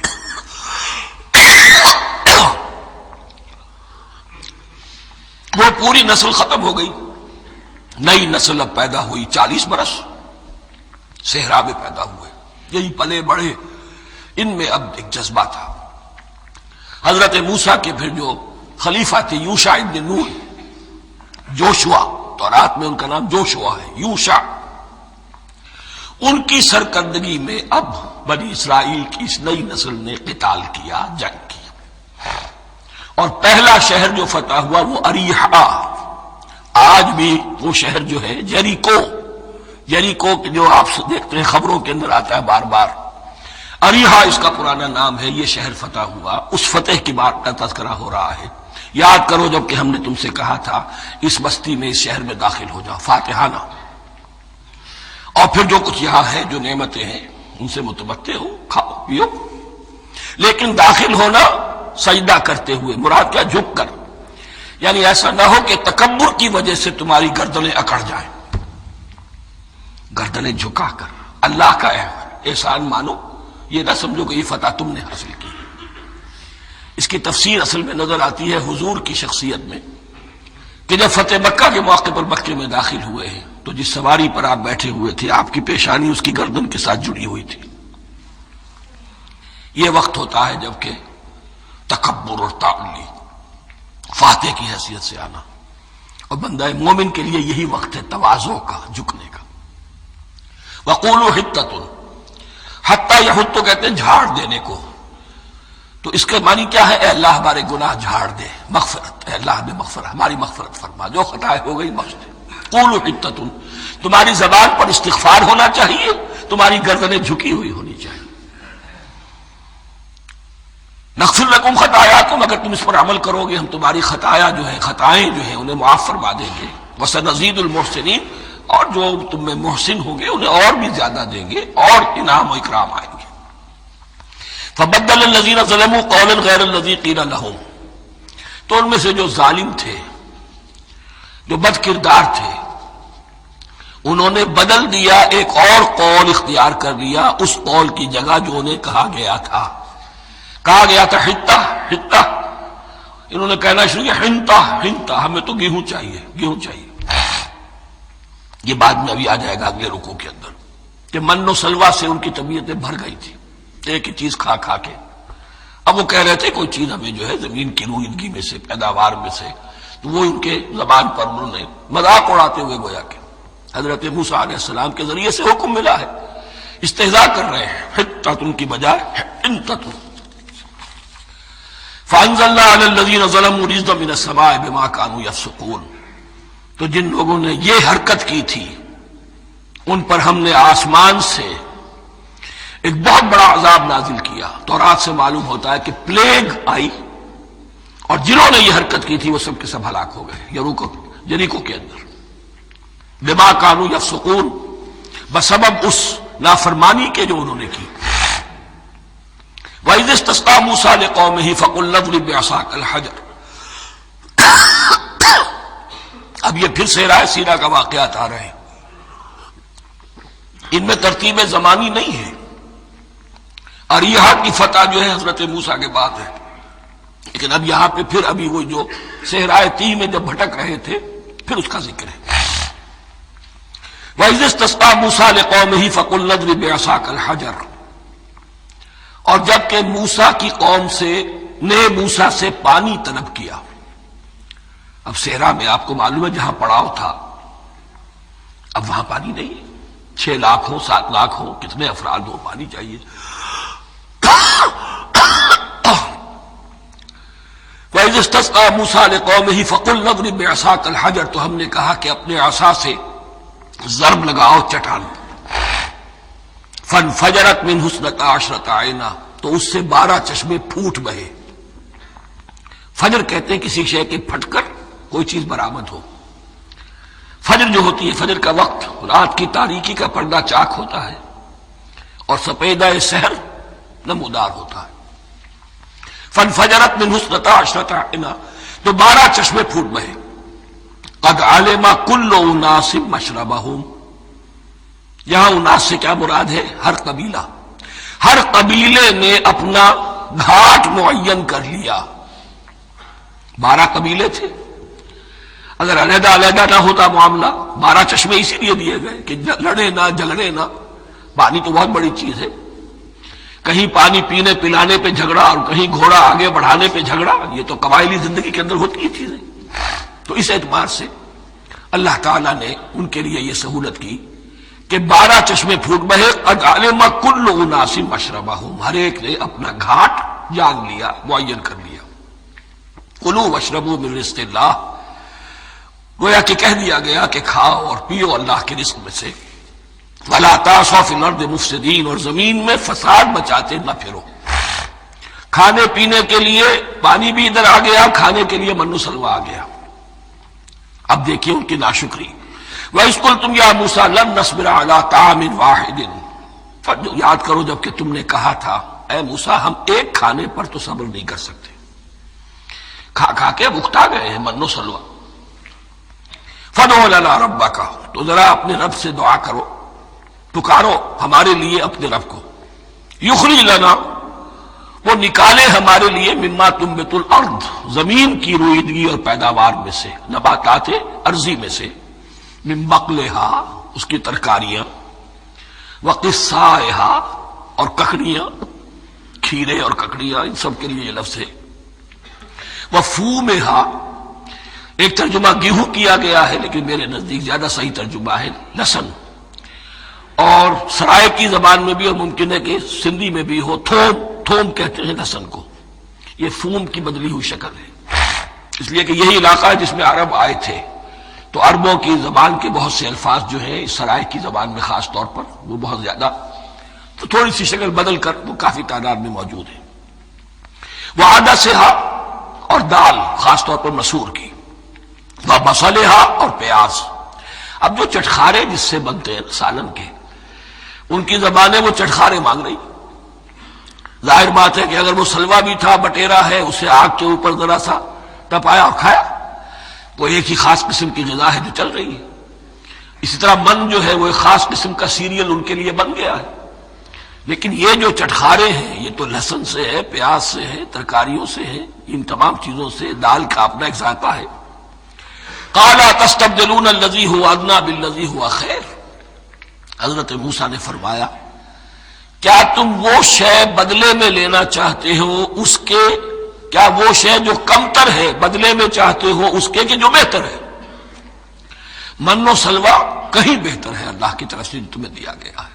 A: وہ پوری نسل ختم ہو گئی، نئی نسل اب پیدا ہوئی، 40 برس صحرا میں پیدا ہوئے، یہی پلے بڑھے، ان میں اب ایک جذبہ تھا۔ حضرت موسیٰ کے پھر جو خلیفہ تھے یوشع ابن نون، جوشوا، تورات میں ان کا نام جوشوا ہے، یوشع، ان کی سرکردگی میں اب بنی اسرائیل کی اس نئی نسل نے قتال کیا، جنگ کی، اور پہلا شہر جو فتح ہوا وہ اریحا۔ آج بھی وہ شہر جو ہے جیریکو جو آپ دیکھتے ہیں خبروں کے اندر آتا ہے بار بار، اریحا اس کا پرانا نام ہے، یہ شہر فتح ہوا۔ اس فتح کی بات کا تذکرہ ہو رہا ہے۔ یاد کرو جب کہ ہم نے تم سے کہا تھا اس بستی میں، اس شہر میں داخل ہو جاؤ فاتحانہ، اور پھر جو کچھ یہاں ہے، جو نعمتیں ہیں ان سے متمتع ہو، کھاؤ پیو، لیکن داخل ہونا سجدہ کرتے ہوئے، مراد کیا، جھک کر، یعنی ایسا نہ ہو کہ تکبر کی وجہ سے تمہاری گردنیں اکڑ جائیں، گردنیں جھکا کر اللہ کا احسان مانو، یہ نہ سمجھو کہ یہ فتح تم نے حاصل کی۔ اس کی تفسیر اصل میں نظر آتی ہے حضور کی شخصیت میں، کہ جب فتح مکہ کے موقع پر مکے میں داخل ہوئے ہیں تو جس سواری پر آپ بیٹھے ہوئے تھے، آپ کی پیشانی اس کی گردن کے ساتھ جڑی ہوئی تھی۔ یہ وقت ہوتا ہے جب کہ تکبر اور تعلی، فاتح کی حیثیت سے آنا، اور بندہ مومن کے لیے یہی وقت ہے تواضع کا، جھکنے کا۔ وَقُولُوا حِطَّةٌ، حتیٰ یحط کہتے ہیں جھاڑ دینے کو، تو اس کے معنی کیا ہے، اے اللہ ہمارے گناہ جھاڑ دے، مغفرت، اے اللہ ہمیں مغفرت، ہماری مغفرت فرما، جو خطائیں ہو گئی بخش دے۔ قولوا حِطَّةٌ، تمہاری زبان پر استغفار ہونا چاہیے، تمہاری گردنیں جھکی ہوئی ہونی چاہیے۔ نغفر لکم خطایاکم، اگر تم اس پر عمل کرو گے ہم تمہاری خطائیں جو ہیں انہیں معاف فرما دیں گے۔ وسنزید المحسنین، اور جو تم میں محسن ہوں گے انہیں اور بھی زیادہ دیں گے، اور انعام و اکرام آئیں گے۔ فبدل الذین ظلموا قولا غیر الذی قیل لہم، تو ان میں سے جو ظالم تھے، جو بد کردار تھے، انہوں نے بدل دیا، ایک اور قول اختیار کر لیا اس قول کی جگہ جو انہیں کہا گیا تھا حتہ حتہ، انہوں نے کہنا شروع کیا ہنتا ہنتا، ہمیں تو گیہوں چاہیے۔ یہ بعد میں ابھی آ جائے گا اگلے رکوع کے اندر، کہ من و سلوہ سے ان کی طبیعتیں بھر گئی تھی ایک ہی چیز کھا کھا کے۔ اب وہ کہہ رہے تھے کوئی چیز ہمیں جو ہے زمین کی روئیدگی میں سے، پیداوار میں سے، تو وہ ان کے زبان پر انہوں نے مذاق اڑاتے ہوئے گویا کہ حضرت موسیٰ علیہ السلام کے ذریعے سے حکم ملا ہے، استہزاء کر رہے ہیں، حتۃ کی بجائے حنتۃ۔ فانزلنا علی الذین ظلموا رجزا من السماء بما كانوا یفسقون، تو جن لوگوں نے یہ حرکت کی تھی ان پر ہم نے آسمان سے ایک بہت بڑا عذاب نازل کیا۔ تورات سے معلوم ہوتا ہے کہ پلیگ آئی، اور جنہوں نے یہ حرکت کی تھی وہ سب کے سب ہلاک ہو گئے، یریکو کے اندر بما کانوا یفسقون، بسبب اس نافرمانی کے جو انہوں نے کی. وَإِذِ اسْتَسْقَىٰ مُوسَىٰ لِقَوْمِهِ فَقُلْنَا اضْرِب بِّعَصَاكَ الْحَجَرَ. اب یہ پھر صحرائے سینا کا واقعات آ رہے ہیں. ان میں ترتیب زمانی نہیں ہے. اریحا کی فتح جو ہے حضرت موسیٰ کے بعد ہے، لیکن اب یہاں پہ پھر ابھی وہ جو صحرائے تیہ میں جب بھٹک رہے تھے پھر اس کا ذکر ہے. وَإِذِ اسْتَسْقَىٰ مُوسَىٰ لِقَوْمِهِ فَقُلْنَا اضْرِب بِّعَصَاكَ الْحَجَرَ. اور جب کہ موسیٰ کی قوم نے موسیٰ سے پانی طلب کیا. اب صحرا میں آپ کو معلوم ہے جہاں پڑاؤ تھا اب وہاں پانی نہیں ہے. 6 لاکھ ہو 7 لاکھ ہو کتنے افراد ہو پانی چاہیے. وَإِذِ اسْتَسْقَىٰ مُوسَىٰ لِقَوْمِهِ فَقُلْنَا اضْرِب بِّعَصَاكَ الْحَجَرَ. تو ہم نے کہا کہ اپنے عصا سے ضرب لگاؤ چٹان. فَانْفَجَرَتْ مِنْهُ اثْنَتَا عَشْرَةَ عَيْنًا. تو اس سے 12 چشمے پھوٹ بہے. فجر کہتے ہیں کسی شے کے پھٹ کر کوئی چیز برآمد ہو. فجر جو ہوتی ہے فجر کا وقت رات کی تاریکی کا پردہ چاک ہوتا ہے اور سپیدہ سحر نمودار ہوتا ہے. فَانْفَجَرَتْ مِنْهُ اثْنَتَا عَشْرَةَ عَيْنًا. تو 12 چشمے پھوٹ بہے. قَدْ عَلِمَ كُلُّ أُنَاسٍ مَّشْرَبَهُمْ. یہاں اناس سے کیا مراد ہے؟ ہر قبیلہ. ہر قبیلے نے اپنا گھاٹ معین کر لیا. 12 قبیلے تھے. اگر علیحدہ علیحدہ نہ ہوتا معاملہ 12 چشمے اسی لیے دیے گئے کہ لڑے نہ جھگڑے نہ. پانی تو بہت بڑی چیز ہے. کہیں پانی پینے پلانے پہ جھگڑا اور کہیں گھوڑا آگے بڑھانے پہ جھگڑا، یہ تو قبائلی زندگی کے اندر ہوتی ہے چیزیں. تو اس اعتبار سے اللہ تعالیٰ نے ان کے لیے یہ سہولت کی کہ 12 چشمے پھوٹ بہے. قد علم کل اناس مشربہم. ہر ایک نے اپنا گھاٹ جان لیا، معین کر لیا. کلوا واشربوا من رزق اللہ. گویا کہ کہہ دیا گیا کہ کھاؤ اور پیو اللہ کے رزق میں سے. ولا تعثوا فی الارض مفسدین. اور زمین میں فساد مچاتے نہ پھرو. کھانے پینے کے لیے پانی بھی ادھر آ گیا، کھانے کے لیے من و سلوہ آ گیا. اب دیکھیے ان کی ناشکری. وَإِذْ قُلْتُمْ يَا مُوسَىٰ لَن نَّصْبِرَ عَلَىٰ طَعَامٍ وَاحِدٍ. یاد کرو جب کہ تم نے کہا تھا اے موسیٰ ہم ایک کھانے پر تو صبر نہیں کر سکتے. کھا کھا کے بکتا گئے ہیں من و سلوہ. فَادْعُ لَنَا رَبَّكَ. تو ذرا اپنے رب سے دعا کرو، پکارو ہمارے لیے اپنے رب کو. یخرج لنا. وہ نکالے ہمارے لیے مما تنبت الارض. زمین کی رویدگی اور پیداوار میں سے، نباتات ارضی میں سے. من بقلہا اس کی ترکاریاں، وقصائہا اور ککڑیاں، کھیرے اور ککڑیاں ان سب کے لیے یہ لفظ ہے. وفومہا ایک ترجمہ گیہوں کیا گیا ہے لیکن میرے نزدیک زیادہ صحیح ترجمہ ہے لہسن. اور سرائے کی زبان میں بھی اور ممکن ہے کہ سندھی میں بھی ہو تھوم. تھوم کہتے ہیں لہسن کو. یہ فوم کی بدلی ہوئی شکل ہے اس لیے کہ یہی علاقہ ہے جس میں عرب آئے تھے. تو عربوں کی زبان کے بہت سے الفاظ جو ہیں اس سرائے کی زبان میں خاص طور پر وہ بہت زیادہ تو تھوڑی سی شکل بدل کر وہ کافی تعداد میں موجود ہے. وہ عدسہا اور دال خاص طور پر مسور کی. وہ بصلہا اور پیاز. اب جو چٹخارے جس سے بنتے ہیں سالن کے ان کی زبانیں وہ چٹخارے مانگ رہی. ظاہر بات ہے کہ اگر وہ سلوا بھی تھا بٹیرا ہے اسے آگ کے اوپر ذرا سا تپایا اور کھایا وہ ایک ہی خاص قسم کی غذا ہے جو چل رہی ہے. اسی طرح من جو ہے وہ ایک خاص قسم کا سیریل ان کے لیے بن گیا ہے. لیکن یہ جو چٹخارے ہیں یہ تو لہسن سے ہے، پیاز سے ہے، ترکاریوں سے ہے، ان تمام چیزوں سے. دال کا اپنا ایک ذائقہ ہے. قال تستبدلون الذی هو ادنی بالذی هو خیر. حضرت موسیٰ نے فرمایا کیا تم وہ شے بدلے میں لینا چاہتے ہو اس کے، کیا وہ شے جو کمتر ہے بدلے میں چاہتے ہو اس کے کہ جو بہتر ہے. من و سلوہ کہیں بہتر ہے اللہ کی طرف سے جو تمہیں دیا گیا ہے.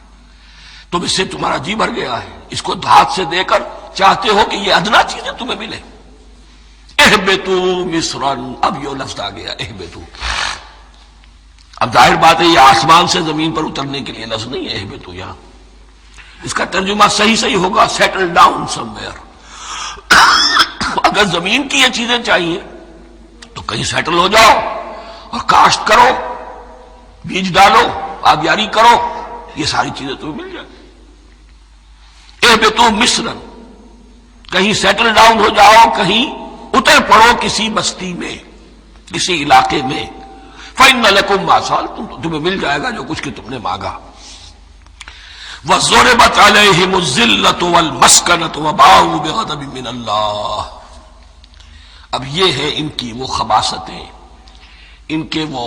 A: تم اس سے تمہارا جی بھر گیا ہے. اس کو ہاتھ سے دے کر چاہتے ہو کہ یہ ادنا چیزیں تمہیں ملے. اہبطوا مصرا. اب یہ لفظ آ گیا اہبطوا. اب ظاہر بات ہے یہ آسمان سے زمین پر اترنے کے لیے لفظ نہیں ہے اہبطوا. یہاں اس کا ترجمہ صحیح ہوگا سیٹل ڈاؤن سم ویئر. اگر زمین کی یہ چیزیں چاہیے تو کہیں سیٹل ہو جاؤ اور کاشت کرو. بیج ڈالو، آبیاری کرو، یہ ساری چیزیں تمہیں مل جائیں۔ اہبطوا مصرا، کہیں سیٹل ڈاؤن ہو جاؤ، کہیں اتر پڑو کسی بستی میں، کسی علاقے میں، فإن لکم ما سألتم، تمہیں مل جائے گا جو کچھ کہ تم نے مانگا۔ وَضُرِبَتْ عَلَيْهِمُ الذِّلَّةُ وَالْمَسْكَنَةُ وَبَاءُوا بِغَضَبٍ مِّنَ اللَّهِ۔ اب یہ ہے ان کی وہ خباثتیں، ان کے وہ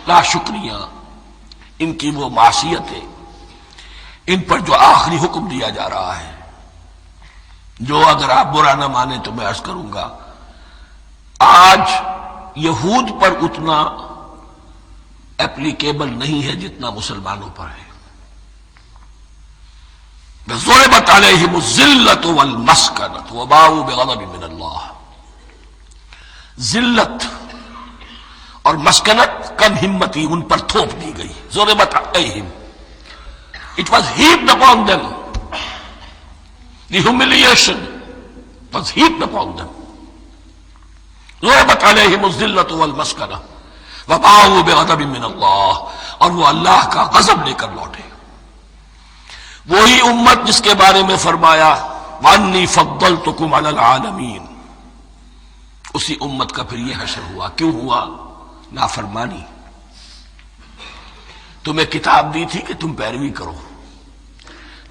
A: ناشکریاں، ان کی وہ معصیتیں، ان پر جو آخری حکم دیا جا رہا ہے، جو اگر آپ برا نہ مانیں تو میں عرض کروں گا آج یہود پر اتنا اپلیکیبل نہیں ہے جتنا مسلمانوں پر ہے۔ ضربت علیہم الذلۃ والمسکنۃ وباءوا بغضب من اللہ۔ ذلت اور مسکنت، کم ہمتی ان پر تھوپ دی گئی۔ ضربت علیہم، it was heaped upon them. The humiliation was heaped upon them. ضربت علیہم الذلۃ والمسکنۃ وباءوا بغضب من اللہ، اور وہ اللہ کا غضب لے کر لوٹے۔ وہی امت جس کے بارے میں فرمایا وَأَنِّي فَضَّلْتُكُمْ عَلَى الْعَالَمِينَ، اسی امت کا پھر یہ حشر ہوا۔ کیوں ہوا؟ نافرمانی۔ تمہیں کتاب دی تھی کہ تم پیروی کرو،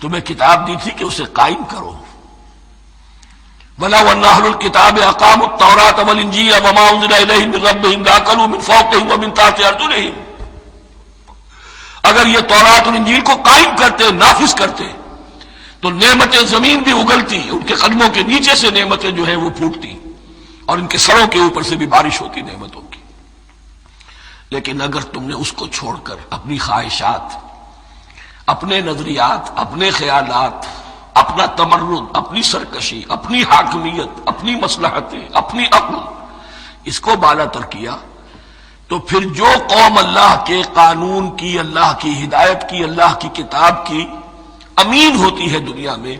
A: تمہیں کتاب دی تھی کہ اسے قائم کرو۔ وَلَوْ أَنَّ أَهْلَ الْكِتَابِ أَقَامُوا التَّوْرَاةَ وَالْإِنْجِيلَ وَمَا أُنزِلَ إِلَيْهِم مِّن رَّبِّهِمْ لَأَكَلُوا مِن فَوْقِهِمْ وَمِن تَحْتِ أَرْجُلِهِمْ۔ اگر یہ تورات اور انجیل کو قائم کرتے، نافذ کرتے، تو نعمتیں زمین بھی اگلتی، ان کے قدموں کے نیچے سے نعمتیں جو ہیں وہ پھوٹتی، اور ان کے سروں کے اوپر سے بھی بارش ہوتی نعمتوں کی۔ لیکن اگر تم نے اس کو چھوڑ کر اپنی خواہشات، اپنے نظریات، اپنے خیالات، اپنا تمرد، اپنی سرکشی، اپنی حاکمیت، اپنی مصلحتیں، اپنی عقل، اس کو بالا تر کیا، تو پھر جو قوم اللہ کے قانون کی، اللہ کی ہدایت کی، اللہ کی کتاب کی امین ہوتی ہے دنیا میں،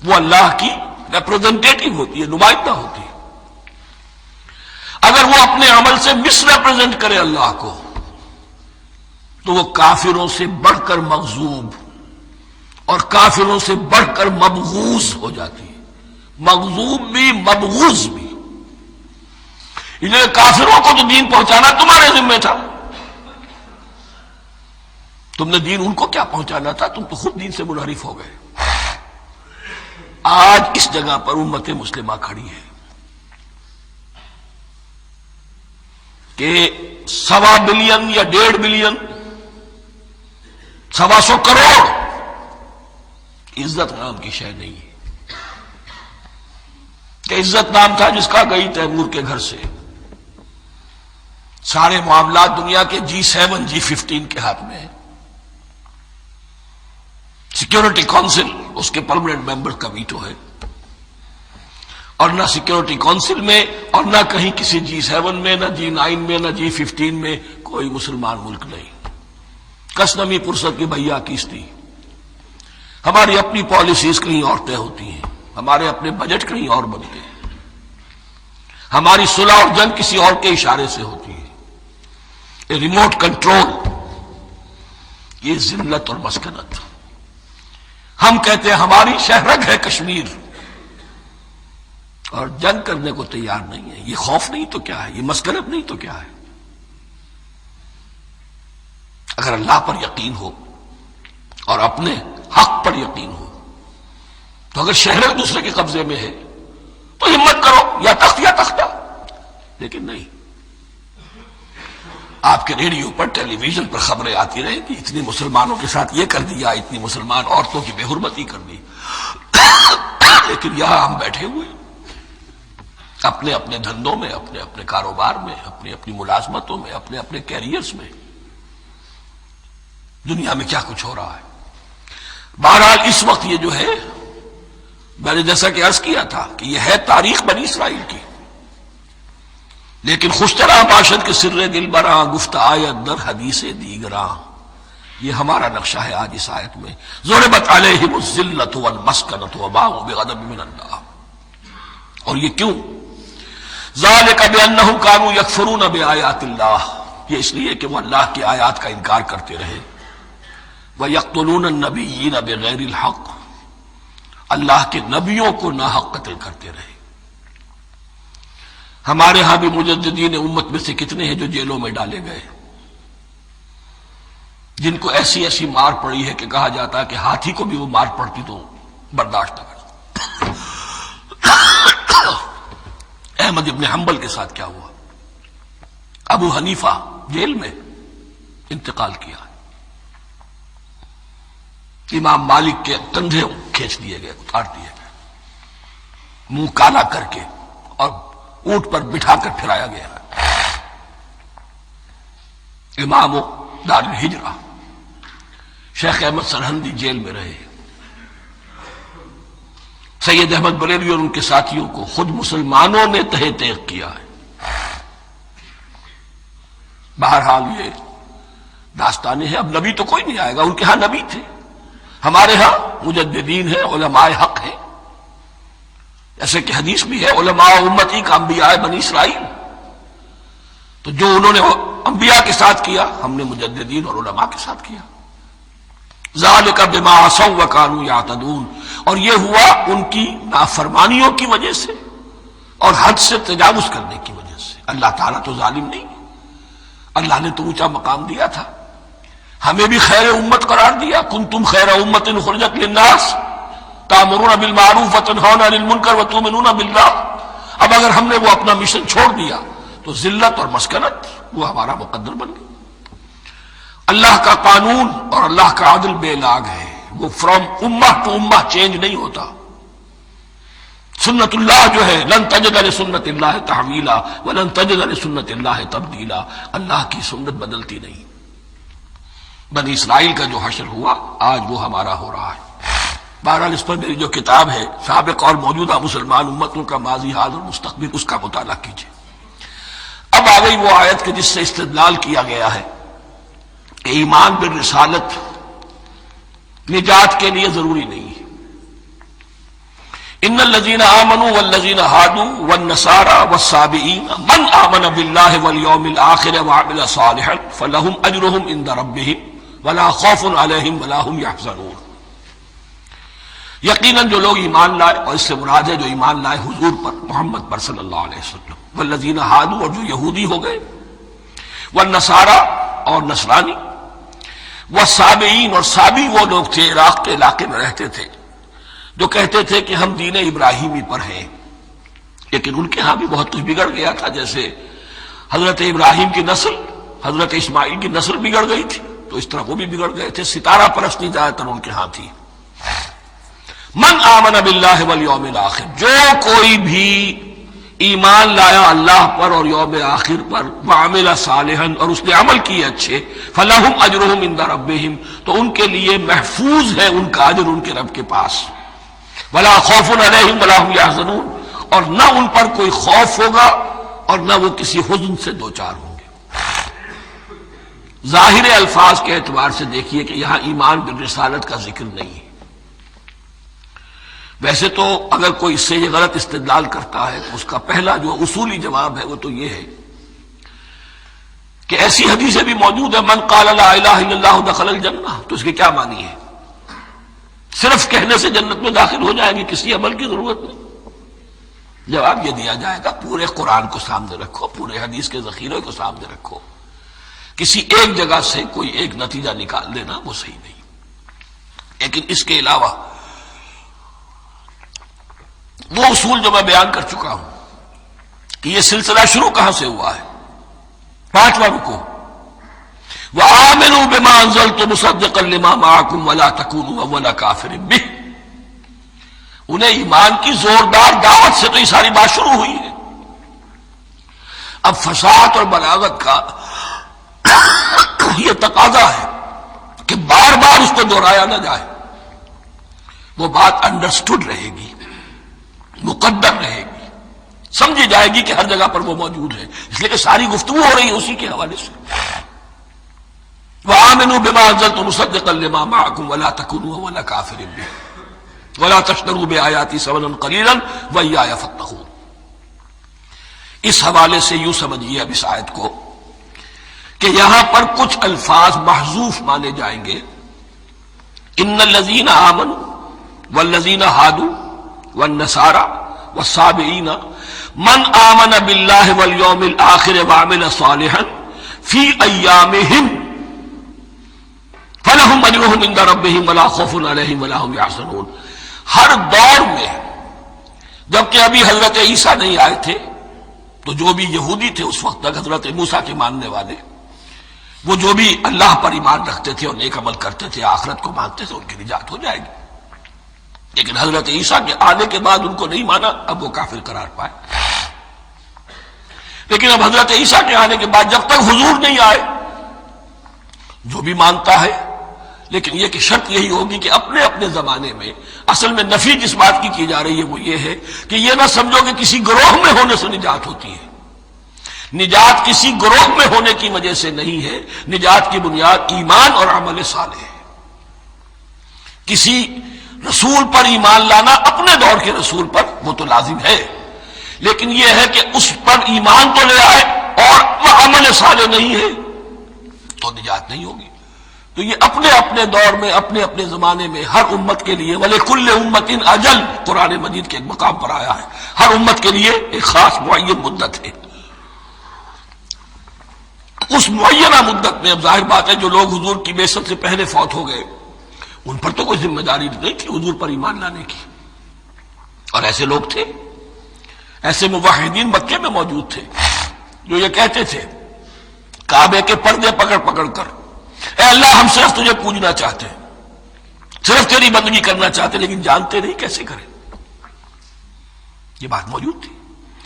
A: وہ اللہ کی ریپرزنٹیٹو ہوتی ہے، نمائندہ ہوتی ہے۔ اگر وہ اپنے عمل سے مس ریپرزینٹ کرے اللہ کو، تو وہ کافروں سے بڑھ کر مغضوب اور کافروں سے بڑھ کر مبغوض ہو جاتی ہے، مغضوب بھی مبغوض بھی۔ انہیں کافروں کو تو دین پہنچانا تمہارے ذمہ تھا، تم نے دین ان کو کیا پہنچانا تھا، تم تو خود دین سے منحرف ہو گئے۔ آج اس جگہ پر امت مسلمہ کھڑی ہے کہ 1.25 بلین یا 1.5 بلین، 125 کروڑ عزت نام کی شے نہیں ہے، کہ عزت نام تھا جس کا گئی تیمور کے گھر سے، سارے معاملات دنیا کے G7 G15 کے ہاتھ میں ہے، سیکیورٹی کونسل اس کے پرماننٹ ممبر کا ویٹو ہے، اور نہ سیکیورٹی کونسل میں اور نہ کہیں کسی G7 میں، نہ G9 میں، نہ G15 میں کوئی مسلمان ملک نہیں۔ کس نمی پرست کی بھیا کیستی، ہماری اپنی پالیسیز کہیں اور طے ہوتی ہیں، ہمارے اپنے بجٹ کہیں اور بنتے ہیں، ہماری صلح اور جنگ کسی اور کے اشارے سے ہوتی ہے، یہ ریموٹ کنٹرول، یہ ذلت اور مسکنت۔ ہم کہتے ہیں ہماری شہرگ ہے کشمیر، اور جنگ کرنے کو تیار نہیں ہے۔ یہ خوف نہیں تو کیا ہے، یہ مسکنت نہیں تو کیا ہے؟ اگر اللہ پر یقین ہو اور اپنے حق پر یقین ہو، تو اگر شہر دوسرے کے قبضے میں ہے تو ہمت کرو، یا تخت یا تختہ، لیکن نہیں۔ آپ کے ریڈیو پر، ٹیلی ویژن پر خبریں آتی رہیں کہ اتنی مسلمانوں کے ساتھ یہ کر دیا، اتنی مسلمان عورتوں کی بے حرمتی کر دی، لیکن یہاں ہم بیٹھے ہوئے اپنے اپنے دھندوں میں، اپنے اپنے کاروبار میں، اپنی اپنی ملازمتوں میں، اپنے اپنے کیریئرز میں، دنیا میں کیا کچھ ہو رہا ہے۔ بہرحال اس وقت یہ جو ہے، میں نے جیسا کہ عرض کیا تھا کہ یہ ہے تاریخ بنی اسرائیل کی، لیکن خوشترا باشد کے سر دل براں، گفت آیت در حدیث دیگراں، یہ ہمارا نقشہ ہے آج اس آیت میں۔ ضربت علیہم الذلۃ والمسکنۃ وباءوا بغضب من اللہ، اور یہ کیوں؟ ذالک بانہم کانوا یکفرون بآیات اللہ، یہ اس لیے کہ وہ اللہ کی آیات کا انکار کرتے رہے. وَيَقْتُلُونَ النَّبِيِّينَ بِغَيْرِ الْحَقِّ، اللہ کے نبیوں کو ناحق قتل کرتے رہے. ہمارے ہاں بھی مجددین امت میں سے کتنے ہیں جو جیلوں میں ڈالے گئے، جن کو ایسی ایسی مار پڑی ہے کہ کہا جاتا ہے کہ ہاتھی کو بھی وہ مار پڑتی تو برداشت نہ کرتا. احمد ابن حنبل کے ساتھ کیا ہوا؟ ابو حنیفہ جیل میں انتقال کیا. امام مالک کے کندھے کھینچ دیے گئے، اتار دیے گئے، منہ کالا کر کے اور اونٹ پر بٹھا کر پھرایا گیا. امام دار الہجرہ شیخ احمد سرہندی جیل میں رہے. سید احمد بریلوی اور ان کے ساتھیوں کو خود مسلمانوں نے تہہ تیغ کیا ہے. بہرحال یہ داستانیں ہیں. اب نبی تو کوئی نہیں آئے گا، ان کے ہاں نبی تھے، ہمارے ہاں مجددین ہیں، علماء حق ہیں. جیسے کہ حدیث بھی ہے علماء امتی کا انبیاء بنی اسرائیل. تو جو انہوں نے انبیاء کے ساتھ کیا ہم نے مجددین اور علماء کے ساتھ کیا. ذالک بما عصوا وکانوا یعتدون، اور یہ ہوا ان کی نافرمانیوں کی وجہ سے اور حد سے تجاوز کرنے کی وجہ سے. اللہ تعالیٰ تو ظالم نہیں، اللہ نے تو اونچا مقام دیا تھا، ہمیں بھی خیر امت قرار دیا. کنتم خیر امت اخرجت للناس تأمرون بالمعروف وتنہون عن المنکر وتؤمنون باللہ. اب اگر ہم نے وہ اپنا مشن چھوڑ دیا تو ذلت اور مسکنت وہ ہمارا مقدر بن گئی. اللہ کا قانون اور اللہ کا عدل بے لاگ ہے، وہ فرام امہ ٹو امہ چینج نہیں ہوتا. سنت اللہ جو ہے لن تجد لسنت اللہ تحویلا ولن تجد لسنت اللہ تبدیلا، اللہ کی سنت بدلتی نہیں. بنی اسرائیل کا جو حشر ہوا آج وہ ہمارا ہو رہا ہے. بہرحال اس پر میری جو کتاب ہے سابق اور موجودہ مسلمان امتوں کا ماضی حال اور مستقبل، اس کا مطالعہ کیجیے. اب آ گئی وہ آیت کہ جس سے استدلال کیا گیا ہے کہ ایمان بالرسالت نجات کے لیے ضروری نہیں ہے. ان الذین آمنوا والذین ہادوا والنصارى والصابئین من آمن باللہ والیوم الآخر وعمل صالحا فلہم اجرہم عند ربہم ولا خوف علیہم ولا هم یحزنون. یقیناً جو لوگ ایمان لائے، اور اس سے مراد ہے جو ایمان لائے حضور پر، محمد پر صلی اللہ علیہ وسلم، والذین ہادوا اور جو یہودی ہو گئے، والنصارى اور نصرانی، والصابئین اور صابی وہ لوگ تھے عراق کے علاقے میں رہتے تھے جو کہتے تھے کہ ہم دین ابراہیمی پر ہیں، لیکن ان کے ہاں بھی بہت کچھ بگڑ گیا تھا. جیسے حضرت ابراہیم کی نسل حضرت اسماعیل کی نسل بگڑ گئی تھی تو اس طرح وہ بھی بگڑ گئے تھے. ستارہ پرستی زیادہ تر ان کے ہاں تھی. من آمن باللہ والیوم الآخر، جو کوئی بھی ایمان لایا اللہ پر اور یوم آخر پر، وعمل صالحا اور اس نے عمل کیے اچھے، فلہم اجرہم عند ربہم تو ان کے لیے محفوظ ہے ان کا اجر ان کے رب کے پاس. ولا خوف علیہم ولا هم یحزنون، اور نہ ان پر کوئی خوف ہوگا اور نہ وہ کسی حزن سے دوچار ہوں گے. ظاہر الفاظ کے اعتبار سے دیکھیے کہ یہاں ایمان بالرسالت کا ذکر نہیں ہے. ویسے تو اگر کوئی اس سے یہ غلط استدلال کرتا ہے تو اس کا پہلا جو اصولی جواب ہے وہ تو یہ ہے کہ ایسی حدیثیں بھی موجود ہیں من قال لا الہ الا اللہ دخل الجنہ، تو اس کے کیا معنی ہے؟ صرف کہنے سے جنت میں داخل ہو جائیں گے، کسی عمل کی ضرورت نہیں. جواب یہ دیا جائے گا پورے قرآن کو سامنے رکھو، پورے حدیث کے ذخیرے کو سامنے رکھو. کسی ایک جگہ سے کوئی ایک نتیجہ نکال لینا وہ صحیح نہیں. لیکن اس کے علاوہ وہ اصول جو میں بیان کر چکا ہوں کہ یہ سلسلہ شروع کہاں سے ہوا ہے. 5واں رکوع وآمنوا بما انزلت مصدقا لما معكم ولا تكونوا اول كافر به، انہیں ایمان کی زوردار دعوت سے تو یہ ساری بات شروع ہوئی ہے. اب فصاحت اور بلاغت کا یہ تقاضا ہے کہ بار بار اس کو دہرایا نہ جائے، وہ بات انڈرسٹوڈ رہے گی، مقدر رہے گی، سمجھی جائے گی کہ ہر جگہ پر وہ موجود ہے. اس لیے کہ ساری گفتگو ہو رہی ہے اسی کے حوالے سے. وآمنوا بما انزلت مصدقا لما معكم ولا تكونوا اول كافر به ولا تشتروا بآياتي ثمنا قليلا وإياي فاتقون. اس حوالے سے یوں سمجھیے اب اس آیت کو کہ یہاں پر کچھ الفاظ محذوف مانے جائیں گے. ان الذین آمنوا والذین ہادوا والنصارى والصابئین من آمن باللہ والیوم الآخر وعمل صالحا فی ایامہم فلہم اجرہم عند ربہم ولا خوف علیہم ولا ہم یحزنون. ہر دور میں جبکہ ابھی حضرت عیسیٰ نہیں آئے تھے تو جو بھی یہودی تھے اس وقت تک حضرت موسیٰ کے ماننے والے، وہ جو بھی اللہ پر ایمان رکھتے تھے اور نیک عمل کرتے تھے، آخرت کو مانتے تھے، ان کی نجات ہو جائے گی. لیکن حضرت عیسیٰ کے آنے کے بعد ان کو نہیں مانا، اب وہ کافر قرار پائے. لیکن اب حضرت عیسیٰ کے آنے کے بعد جب تک حضور نہیں آئے جو بھی مانتا ہے، لیکن یہ کہ شرط یہی ہوگی کہ اپنے اپنے زمانے میں اصل میں نفی جس بات کی جا رہی ہے وہ یہ ہے کہ یہ نہ سمجھو کہ کسی گروہ میں ہونے سے نجات ہوتی ہے. نجات کسی گروہ میں ہونے کی وجہ سے نہیں ہے، نجات کی بنیاد ایمان اور عمل صالح ہے. کسی رسول پر ایمان لانا اپنے دور کے رسول پر وہ تو لازم ہے، لیکن یہ ہے کہ اس پر ایمان تو لے آئے اور وہ عمل صالح نہیں ہے تو نجات نہیں ہوگی. تو یہ اپنے اپنے دور میں اپنے اپنے زمانے میں ہر امت کے لیے وَلِكُلِّ أُمَّةٍ أَجَلٌ قرآن مجید کے ایک مقام پر آیا ہے، ہر امت کے لیے ایک خاص معین مدت ہے. اس معینہ مدت میں اب ظاہر بات ہے جو لوگ حضور کی بعثت سے پہلے فوت ہو گئے ان پر تو کوئی ذمہ داری نہیں تھی حضور پر ایمان لانے کی. اور ایسے لوگ تھے، ایسے موحدین مکے میں موجود تھے جو یہ کہتے تھے کعبے کے پردے پکڑ پکڑ کر، اے اللہ ہم صرف تجھے پوجنا چاہتے ہیں، صرف تیری بندگی کرنا چاہتے، لیکن جانتے نہیں کیسے کریں. یہ بات موجود تھی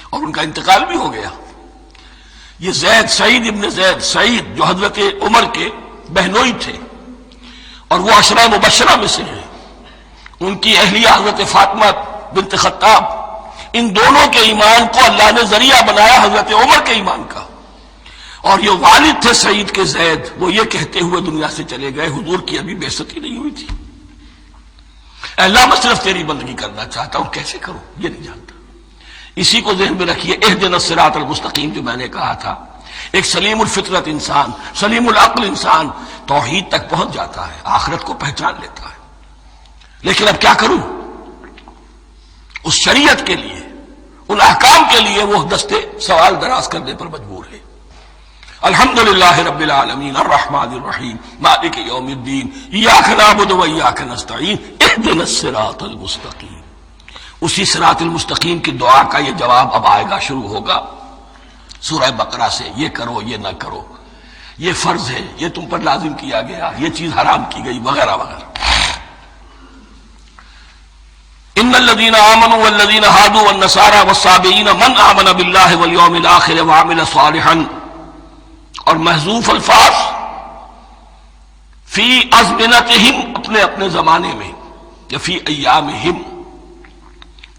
A: اور ان کا انتقال بھی ہو گیا. یہ زید، سعید ابن زید، سعید جو حضرت عمر کے بہنوئی تھے اور وہ عشرہ مبشرہ میں سے ہیں، ان کی اہلیہ حضرت فاطمہ بنت خطاب، ان دونوں کے ایمان کو اللہ نے ذریعہ بنایا حضرت عمر کے ایمان کا. اور یہ والد تھے سعید کے زید، وہ یہ کہتے ہوئے دنیا سے چلے گئے حضور کی ابھی بعثت ہی نہیں ہوئی تھی، اے اللہ میں صرف تیری بندگی کرنا چاہتا ہوں، کیسے کروں یہ نہیں جانتا. اسی کو ذہن میں رکھیے، اہدنا الصراط المستقیم جو میں نے کہا تھا، ایک سلیم الفطرت انسان، سلیم العقل انسان توحید تک پہنچ جاتا ہے، آخرت کو پہچان لیتا ہے. لیکن اب کیا کروں؟ اس شریعت کے لیے، ان احکام کے لیے وہ دستے سوال دراز کرنے پر مجبور ہے. الحمدللہ رب العالمین الرحمن الرحیم مالک یوم الدین ایاک نعبد و ایاک نستعین اہدنا الصراط المستقیم. اسی صراط المستقیم کی دعا کا یہ جواب اب آئے گا، شروع ہوگا سورہ بقرہ سے. یہ کرو، یہ نہ کرو، یہ فرض ہے، یہ تم پر لازم کیا گیا، یہ چیز حرام کی گئی، وغیرہ وغیرہ. ان الذین آمنوا والذین ہادوا والنصارى والصابئین من آمن باللہ والیوم الآخر وعمل صالحا. اور محذوف الفاظ فی ازمنتہم، اپنے اپنے زمانے میں، یا فی ایامہم،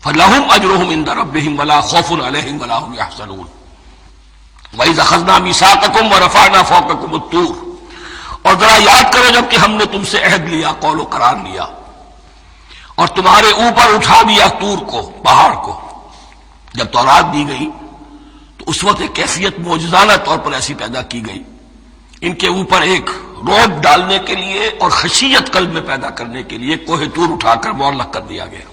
A: فلہم اجرہم عند ربہم ولا خوف علیہم ولا ہم یحزنون. وَإِذْ أَخَذْنَا مِيثَاقَكُمْ وَرَفَعْنَا فَوْقَكُمُ الطُّورَ. اور ذرا یاد کرو جب کہ ہم نے تم سے عہد لیا، قول و قرار لیا، اور تمہارے اوپر اٹھا دیا طور کو، پہاڑ کو. جب تورات دی گئی تو اس وقت ایک کیفیت معجزانہ طور پر ایسی پیدا کی گئی، ان کے اوپر ایک روب ڈالنے کے لیے اور خشیت قلب میں پیدا کرنے کے لیے کوہ طور اٹھا کر معلق کر دیا گیا.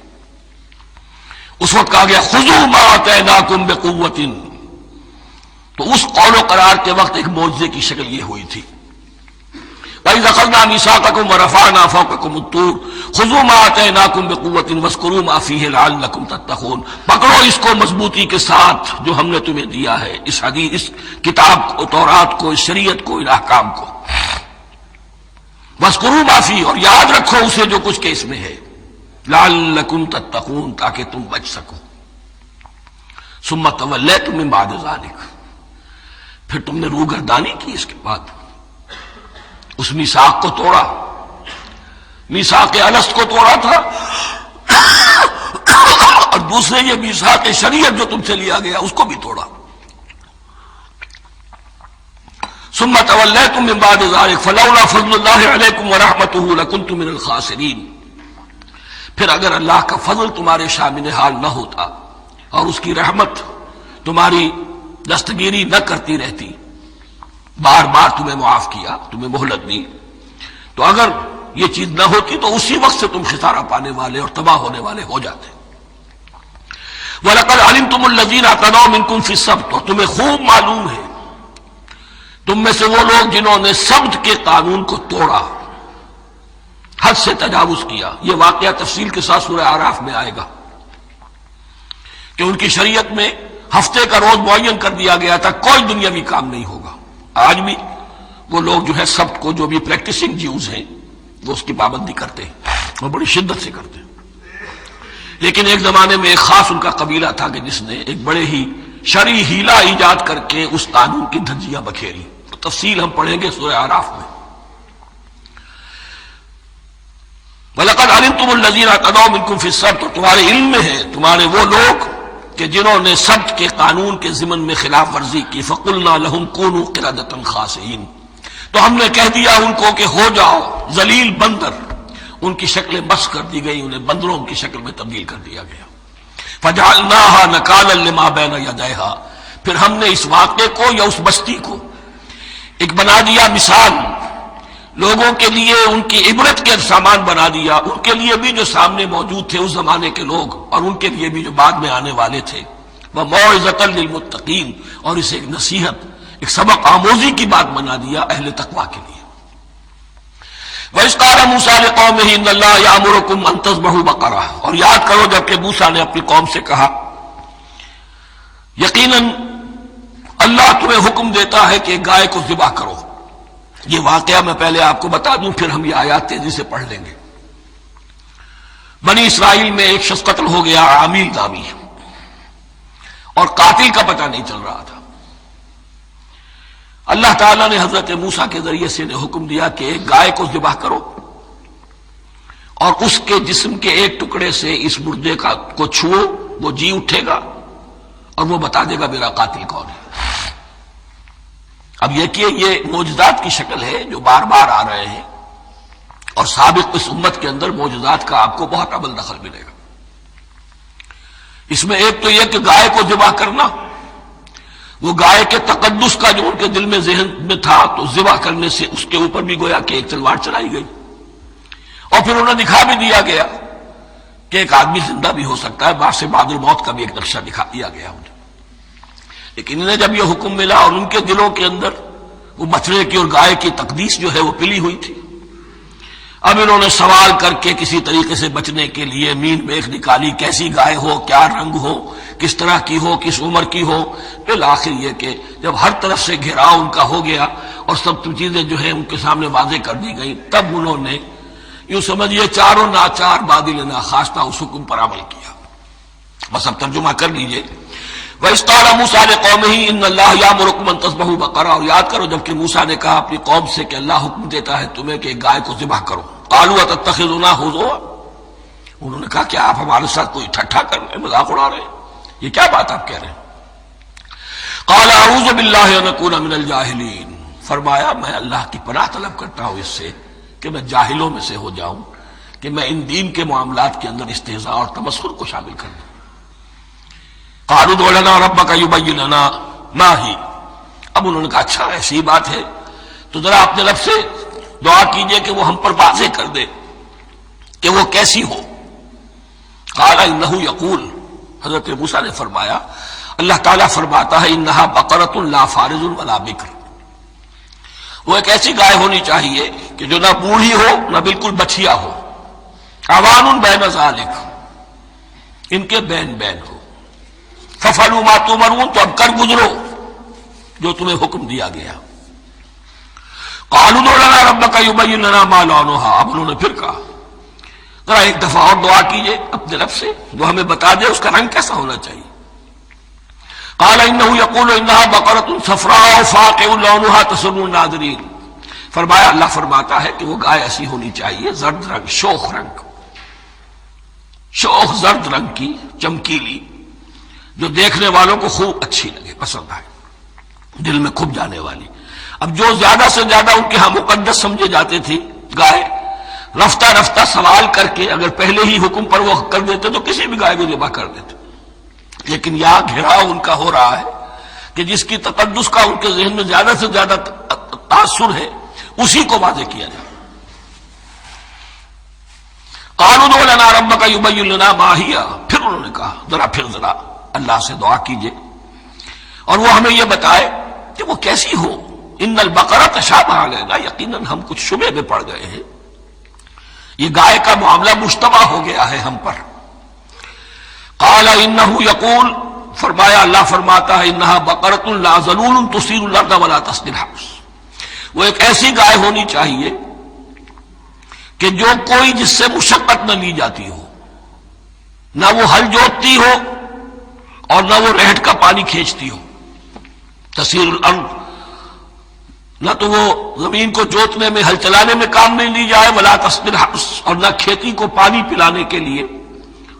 A: اس وقت کہا گیا خذوا ما آتیناکم بقوۃ. تو اس قول و قرار کے وقت ایک معجزے کی شکل یہ ہوئی تھی. وَإِذْ أَخَذْنَا مِيثَاقَكُمْ وَرَفَعْنَا فَوْقَكُمُ الطُّورَ خُذُوا مَا آتَيْنَاكُمْ بِقُوَّةٍ وَاذْكُرُوا مَا فِيهِ لَعَلَّكُمْ تَتَّقُونَ. پکڑو اس کو مضبوطی کے ساتھ جو ہم نے تمہیں دیا ہے، اس حدیث، اس کتاب کو، تورات کو، اس شریعت کو، ان احکام کو. وَاذْكُرُوا مَا فِيهِ، اور یاد رکھو اسے جو کچھ کہ اس میں ہے، لَعَلَّكُمْ تَتَّقُونَ، تاکہ تم بچ سکو. ثُمَّ تَوَلَّيْتُم مِّن بَعْدِ ذَلِكَ، پھر تم نے روگردانی کی اس کے بعد، اس میثاق کو توڑا، میثاق الست کو توڑا تھا، اور دوسرے یہ میثاق شریعت جو تم سے لیا گیا اس کو بھی توڑا. ثم تولیتم من بعد ذلک فلولا فضل اللہ علیکم ورحمتہ لکنتم من الخاسرین. پھر اگر اللہ کا فضل تمہارے شامل حال نہ ہوتا اور اس کی رحمت تمہاری دستگیری نہ کرتی رہتی بار بار تمہیں معاف کیا، تمہیں مہلت دی، تو اگر یہ چیز نہ ہوتی تو اسی وقت سے تم خسارہ پانے والے اور تباہ ہونے والے ہو جاتے۔ وَلَقَدْ عَلِمْتُمُ الَّذِينَ اعْتَدَوْا مِنْكُمْ فِي السَّبْتِ، اور تمہیں خوب معلوم ہے تم میں سے وہ لوگ جنہوں نے سبت کے قانون کو توڑا، حد سے تجاوز کیا۔ یہ واقعہ تفصیل کے ساتھ سورہ اعراف میں آئے گا کہ ان کی شریعت میں ہفتے کا روز معین کر دیا گیا تھا، کوئی دنیاوی کام نہیں ہوگا۔ آج بھی وہ لوگ جو ہے سبت کو، جو بھی پریکٹسنگ جیوز ہیں، وہ اس کی پابندی کرتے ہیں اور بڑی شدت سے کرتے ہیں۔ لیکن ایک زمانے میں ایک خاص ان کا قبیلہ تھا کہ جس نے ایک بڑے ہی شرعی ہیلہ ایجاد کر کے اس قانون کی دھجیاں بکھیری۔ تفصیل ہم پڑھیں گے سورہ اعراف میں۔ وَلَقَدْ عَلِمْتُمُ الَّذِينَ اعْتَدَوْا مِنْكُمْ فِي السَّبْتِ، اور تمہارے علم میں ہے تمہارے وہ لوگ کہ جنہوں نے سبت کے قانون کے ضمن میں خلاف ورزی کی۔ فَقُلْنَا لَهُمْ كُونُوا قِرَدَةً خَاسِئِينَ، تو ہم نے کہہ دیا ان کو کہ ہو جاؤ ذلیل بندر۔ ان کی شکلیں بس کر دی گئی، انہیں بندروں کی شکل میں تبدیل کر دیا گیا۔ فَجَعَلْنَاهَا نَكَالًا لِمَا بَيْنَ يَدَيْهَا، پھر ہم نے اس واقعے کو یا اس بستی کو ایک بنا دیا مثال، لوگوں کے لیے ان کی عبرت کے سامان بنا دیا، ان کے لیے بھی جو سامنے موجود تھے اس زمانے کے لوگ، اور ان کے لیے بھی جو بعد میں آنے والے تھے۔ وَمَوْعِظَةً لِّلْمُتَّقِينَ، اور اسے ایک نصیحت، ایک سبق آموزی کی بات بنا دیا اہل تقویٰ کے لیے۔ وَإِذْ قَالَ مُوسَىٰ لِقَوْمِهِ إِنَّ اللَّهَ يَأْمُرُكُمْ أَن تَذْبَحُوا بَقَرَةً، اور یاد کرو جب کہ موسیٰ نے اپنی قوم سے کہا یقیناً اللہ تمہیں حکم دیتا ہے کہ گائے کو ذبح کرو۔ یہ واقعہ میں پہلے آپ کو بتا دوں، پھر ہم یہ آیات تیزی سے پڑھ لیں گے۔ بنی اسرائیل میں ایک شخص قتل ہو گیا، عامل نامی، اور قاتل کا پتہ نہیں چل رہا تھا۔ اللہ تعالیٰ نے حضرت موسیٰ کے ذریعے سے انہیں حکم دیا کہ ایک گائے کو ذبح کرو، اور اس کے جسم کے ایک ٹکڑے سے اس مردے کو چھوؤ، وہ جی اٹھے گا اور وہ بتا دے گا میرا قاتل کون ہے۔ اب یہ کہ یہ معجزات کی شکل ہے جو بار بار آ رہے ہیں، اور سابق اس امت کے اندر معجزات کا آپ کو بہت عمل دخل ملے گا۔ اس میں ایک تو یہ کہ گائے کو ذبح کرنا، وہ گائے کے تقدس کا جو ان کے دل میں ذہن میں تھا، تو ذبح کرنے سے اس کے اوپر بھی گویا کہ ایک تلوار چلائی گئی، اور پھر انہیں دکھا بھی دیا گیا کہ ایک آدمی زندہ بھی ہو سکتا ہے، بعد سے بعد الموت کا بھی ایک نقشہ دکھا دیا گیا انہیں۔ لیکن انہیں جب یہ حکم ملا اور ان کے دلوں کے اندر وہ بچڑے کی اور گائے کی تقدیس جو ہے وہ پلی ہوئی تھی، اب انہوں نے سوال کر کے کسی طریقے سے بچنے کے لیے مین میخ نکالی، کیسی گائے ہو، کیا رنگ ہو، کس طرح کی ہو، کس عمر کی ہو۔ پھر آخر یہ کہ جب ہر طرف سے گھیراؤ ان کا ہو گیا اور سب چیزیں جو ہیں ان کے سامنے واضح کر دی گئیں، تب انہوں نے یوں سمجھیے چاروں ناچار بادل ناخواستہ اس حکم پر عمل کیا۔ بس اب ترجمہ کر لیجئے۔ وَإِذْ قَالَ مُوسَىٰ لِقَوْمِهِ إِنَّ اللَّهَ يَأْمُرُكُمْ أَن تَذْبَحُوا بَقَرَةً، اور یاد کرو جب کہ موسیٰ نے کہا اپنی قوم سے کہ اللہ حکم دیتا ہے تمہیں کہ ایک گائے کو ذبح کرو۔ قَالُوا أَتَتَّخِذُنَا هُزُوًا، انہوں نے کہا کہ آپ ہمارے ساتھ کوئی ٹھٹھا کر رہے ہیں، مذاق اڑا رہے ہیں، یہ کیا بات آپ کہہ رہے ہیں؟ قَالَ أَعُوذُ بِاللَّهِ أَنْ أَكُونَ مِنَ الْجَاهِلِينَ، فرمایا میں اللہ کی پناہ طلب کرتا ہوں اس سے کہ میں جاہلوں میں سے ہو جاؤں، کہ میں ان دین کے معاملات کے اندر استہزاء اور تمسخر کو شامل کر دوں۔ قالوا ادع لنا ربك يبين لنا ما هي، اب انہوں نے کہا اچھا ایسی بات ہے تو ذرا اپنے رب سے دعا کیجئے کہ وہ ہم پر واضح کر دے کہ وہ کیسی ہو۔ قال انه يقول، حضرت موسیٰ نے فرمایا اللہ تعالیٰ فرماتا ہے انها بقرة لا فارض ولا بکر، وہ ایک ایسی گائے ہونی چاہیے کہ جو نہ بوڑھی ہو نہ بالکل بچھیا ہو، عوان بین ذالک، ان کے بین بین ہو۔ فَفَعَلُوا مَا تُؤْمَرُونَ، تو اب کر گزرو جو تمہیں حکم دیا گیا۔ قَالُوا ادْعُ لَنَا رَبَّكَ يُبَيِّن لَنَا مَا لَوْنُهَا، اب انہوں نے پھر کہا ذرا ایک دفعہ اور دعا کیجئے اپنے رب سے، وہ ہمیں بتا دے اس کا رنگ کیسا ہونا چاہیے۔ قَالَ إِنَّهُ يَقُولُ إِنَّهَا بَقَرَةٌ صَفْرَاءُ فَاقِعٌ لَوْنُهَا تَسُرُّ النَّاظِرِينَ، فرمایا اللہ فرماتا ہے کہ وہ گائے ایسی ہونی چاہیے زرد رنگ، شوخ رنگ، شوخ زرد رنگ کی، چمکیلی، جو دیکھنے والوں کو خوب اچھی لگے، پسند آئے، دل میں کھپ جانے والی۔ اب جو زیادہ سے زیادہ ان کے ہاں مقدس سمجھے جاتے تھی گائے، رفتہ رفتہ سوال کر کے اگر پہلے ہی حکم پر وہ کر دیتے تو کسی بھی گائے کو ذبح کر دیتے، لیکن یہاں گھیراؤ ان کا ہو رہا ہے کہ جس کی تقدس کا ان کے ذہن میں زیادہ سے زیادہ تاثر ہے اسی کو واضح کیا جائے۔ قالوا ادع لنا ربك يبين لنا ما هي، پھر انہوں نے کہا ذرا اللہ سے دعا کیجئے اور وہ ہمیں یہ بتائے کہ وہ کیسی ہو۔ ان البقرہ تشابہ علینا، یقیناً ہم کچھ شبہ میں پڑ گئے ہیں، یہ گائے کا معاملہ مشتبہ ہو گیا ہے ہم پر۔ قال انه یقول، فرمایا اللہ فرماتا ہے انها بقرۃ لا ذلول تثير الارض ولا تسقي الحرث، وہ ایک ایسی گائے ہونی چاہیے کہ جو کوئی جس سے مشقت نہ لی جاتی ہو، نہ وہ ہل جوتتی ہو اور نہ وہ رہٹ کا پانی کھینچتی ہو۔ تسیر الارض، نہ تو وہ زمین کو جوتنے میں ہل چلانے میں کام نہیں لی جائے، ولا تسقي الحرث، اور نہ کھیتی کو پانی پلانے کے لیے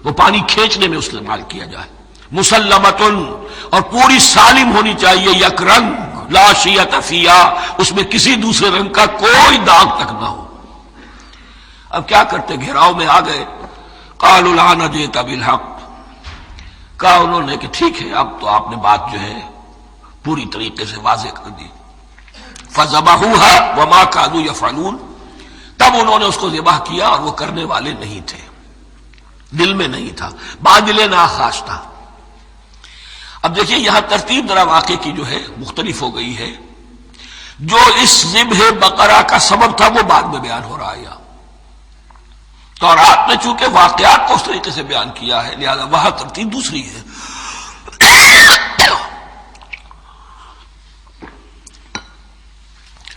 A: وہ پانی کھینچنے میں استعمال کیا جائے۔ مسلمتن، اور پوری سالم ہونی چاہیے، یک رنگ، لا شیۃ فیہا، اس میں کسی دوسرے رنگ کا کوئی داغ تک نہ ہو۔ اب کیا کرتے، گھیراؤ میں آ گئے۔ قالوا الآن جئت بالحق، کہا انہوں نے کہ ٹھیک ہے اب تو آپ نے بات جو ہے پوری طریقے سے واضح کر دی۔ فذبحوها وما كانوا يفعلون، تب انہوں نے اس کو ذبح کیا اور وہ کرنے والے نہیں تھے، دل میں نہیں تھا، بادل ناخواش تھا۔ اب دیکھیے یہاں ترتیب ذرا واقعے کی جو ہے مختلف ہو گئی ہے۔ جو اس ذبح بقرہ کا سبب تھا وہ بعد میں بیان ہو رہا ہے یہاں، تورات نے چونکہ واقعات کو اس طریقے سے بیان کیا ہے لہذا وہاں ترتیب دوسری ہے۔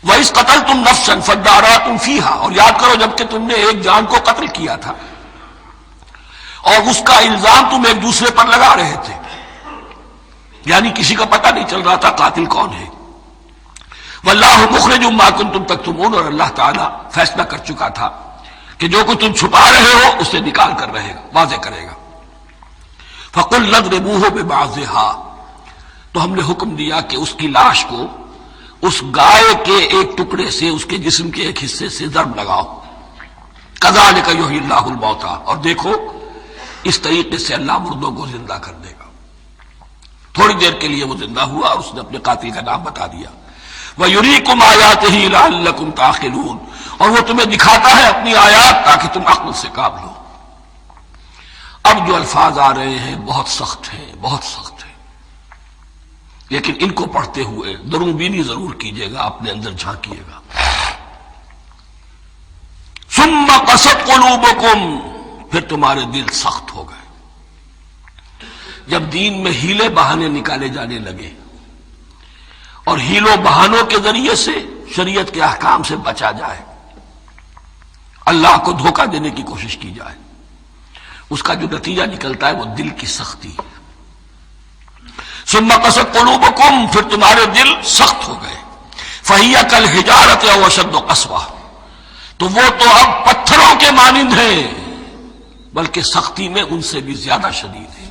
A: وَإِذْ قَتَلْتُمْ نَفْسًا فَادَّارَأْتُمْ فِيهَا، اور یاد کرو جب کہ تم نے ایک جان کو قتل کیا تھا اور اس کا الزام تم ایک دوسرے پر لگا رہے تھے، یعنی کسی کا پتہ نہیں چل رہا تھا قاتل کون ہے۔ وَاللَّهُ مُخْرِجٌ مَا كُنتُمْ تَكْتُمُونَ، اور اللہ تعالیٰ فیصلہ کر چکا تھا کہ جو کچھ تم چھپا رہے ہو اسے نکال کر رہے گا، واضح کرے گا۔ فَقُلْ نَضْرِبُوهُ بِبَعْضِهَا، تو ہم نے حکم دیا کہ اس کی لاش کو اس گائے کے ایک ٹکڑے سے، اس کے جسم کے ایک حصے سے ضرب لگاؤ۔ كَذَلِكَ يُحْيِي اللَّهُ الْمَوْتَىٰ، اور دیکھو اس طریقے سے اللہ مردوں کو زندہ کر دے گا۔ تھوڑی دیر کے لیے وہ زندہ ہوا اور اس نے اپنے قاتل کا نام بتا دیا۔ وَيُرِيكُمْ آيَاتِهِ لَعَلَّكُمْ تَعْقِلُونَ، اور وہ تمہیں دکھاتا ہے اپنی آیات تاکہ تم عقل سے کام لو۔ اب جو الفاظ آ رہے ہیں بہت سخت ہیں، بہت سخت ہیں، لیکن ان کو پڑھتے ہوئے درون بینی ضرور کیجیے گا، اپنے اندر جھانکیے گا۔ ثم قست قلوبکم، پھر تمہارے دل سخت ہو گئے جب دین میں ہیلے بہانے نکالے جانے لگے اور ہیلوں بہانوں کے ذریعے سے شریعت کے احکام سے بچا جائے، اللہ کو دھوکہ دینے کی کوشش کی جائے، اس کا جو نتیجہ نکلتا ہے وہ دل کی سختی۔ ثم قست قلوبکم، پھر تمہارے دل سخت ہو گئے۔ فہی کالحجارۃ او اشد قسوہ، تو وہ تو اب پتھروں کے مانند ہیں بلکہ سختی میں ان سے بھی زیادہ شدید ہے۔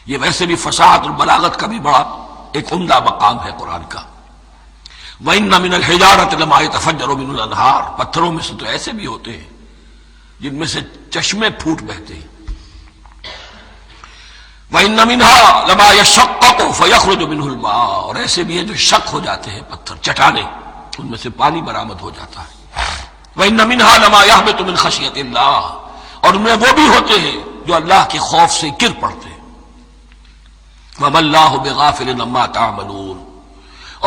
A: یہ ویسے بھی فصاحت اور بلاغت کا بھی بڑا ایک عمدہ مقام ہے قرآن کا۔ وَإِنَّ مِنَ الْحِجَارَةِ لَمَا يَتَفَجَّرُ مِنْهُ الْأَنْهَارُ، پتھروں میں سے تو ایسے بھی ہوتے ہیں جن میں سے چشمے پھوٹ بہتے ہیں۔ وَإِنَّ مِنْهَا لَمَا يَشَقَّقُ فَيَخْرُجُ مِنْهُ الْمَاءُ، اور ایسے بھی ہیں جو شق ہو جاتے ہیں، پتھر چٹانیں، ان میں سے پانی برآمد ہو جاتا ہے۔ وَإِنَّ مِنْهَا لَمَا يَهْبِطُ مِنْ خَشْيَةِ اللَّهِ، اور ان میں وہ بھی ہوتے ہیں جو اللہ کے خوف سے گر پڑتے ہیں۔ وَمَا اللَّهُ بِغَافِلٍ عَمَّا تَعْمَلُونَ،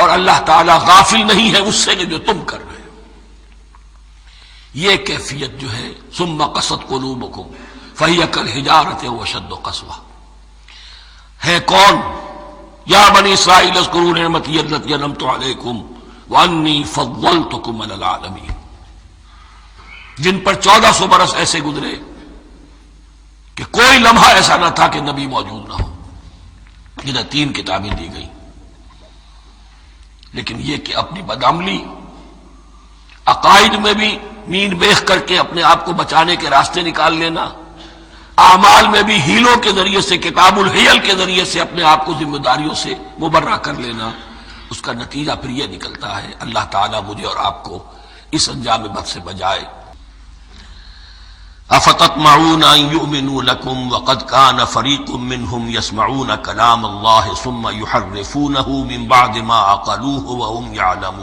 A: اور اللہ تعالیٰ غافل نہیں ہے اس سے جو تم کر رہے ہو۔ یہ کیفیت جو ہے ثم قست قلوبکم فہی کالحجارۃ واشد قسوہ، ہے کون؟ یا بنی اسرائیل اذکروا نعمتی التی انعمت علیکم وانی فضلتکم علی العالمین، جن پر 1400 برس ایسے گزرے کہ کوئی لمحہ ایسا نہ تھا کہ نبی موجود نہ ہو، جنہیں 3 کتابیں دی گئی، لیکن یہ کہ اپنی بدعملی، عقائد میں بھی مین بیخ کر کے اپنے آپ کو بچانے کے راستے نکال لینا، اعمال میں بھی ہیلوں کے ذریعے سے، کتاب الحیل کے ذریعے سے اپنے آپ کو ذمہ داریوں سے مبرہ کر لینا، اس کا نتیجہ پھر یہ نکلتا ہے۔ اللہ تعالیٰ مجھے اور آپ کو اس انجام بد سے بچائے۔ افتطمعون ان يؤمنوا لكم وقد كان فريق منهم يسمعون كلام الله ثم يحرفونه من بعد ما عقلوه وهم يعلمون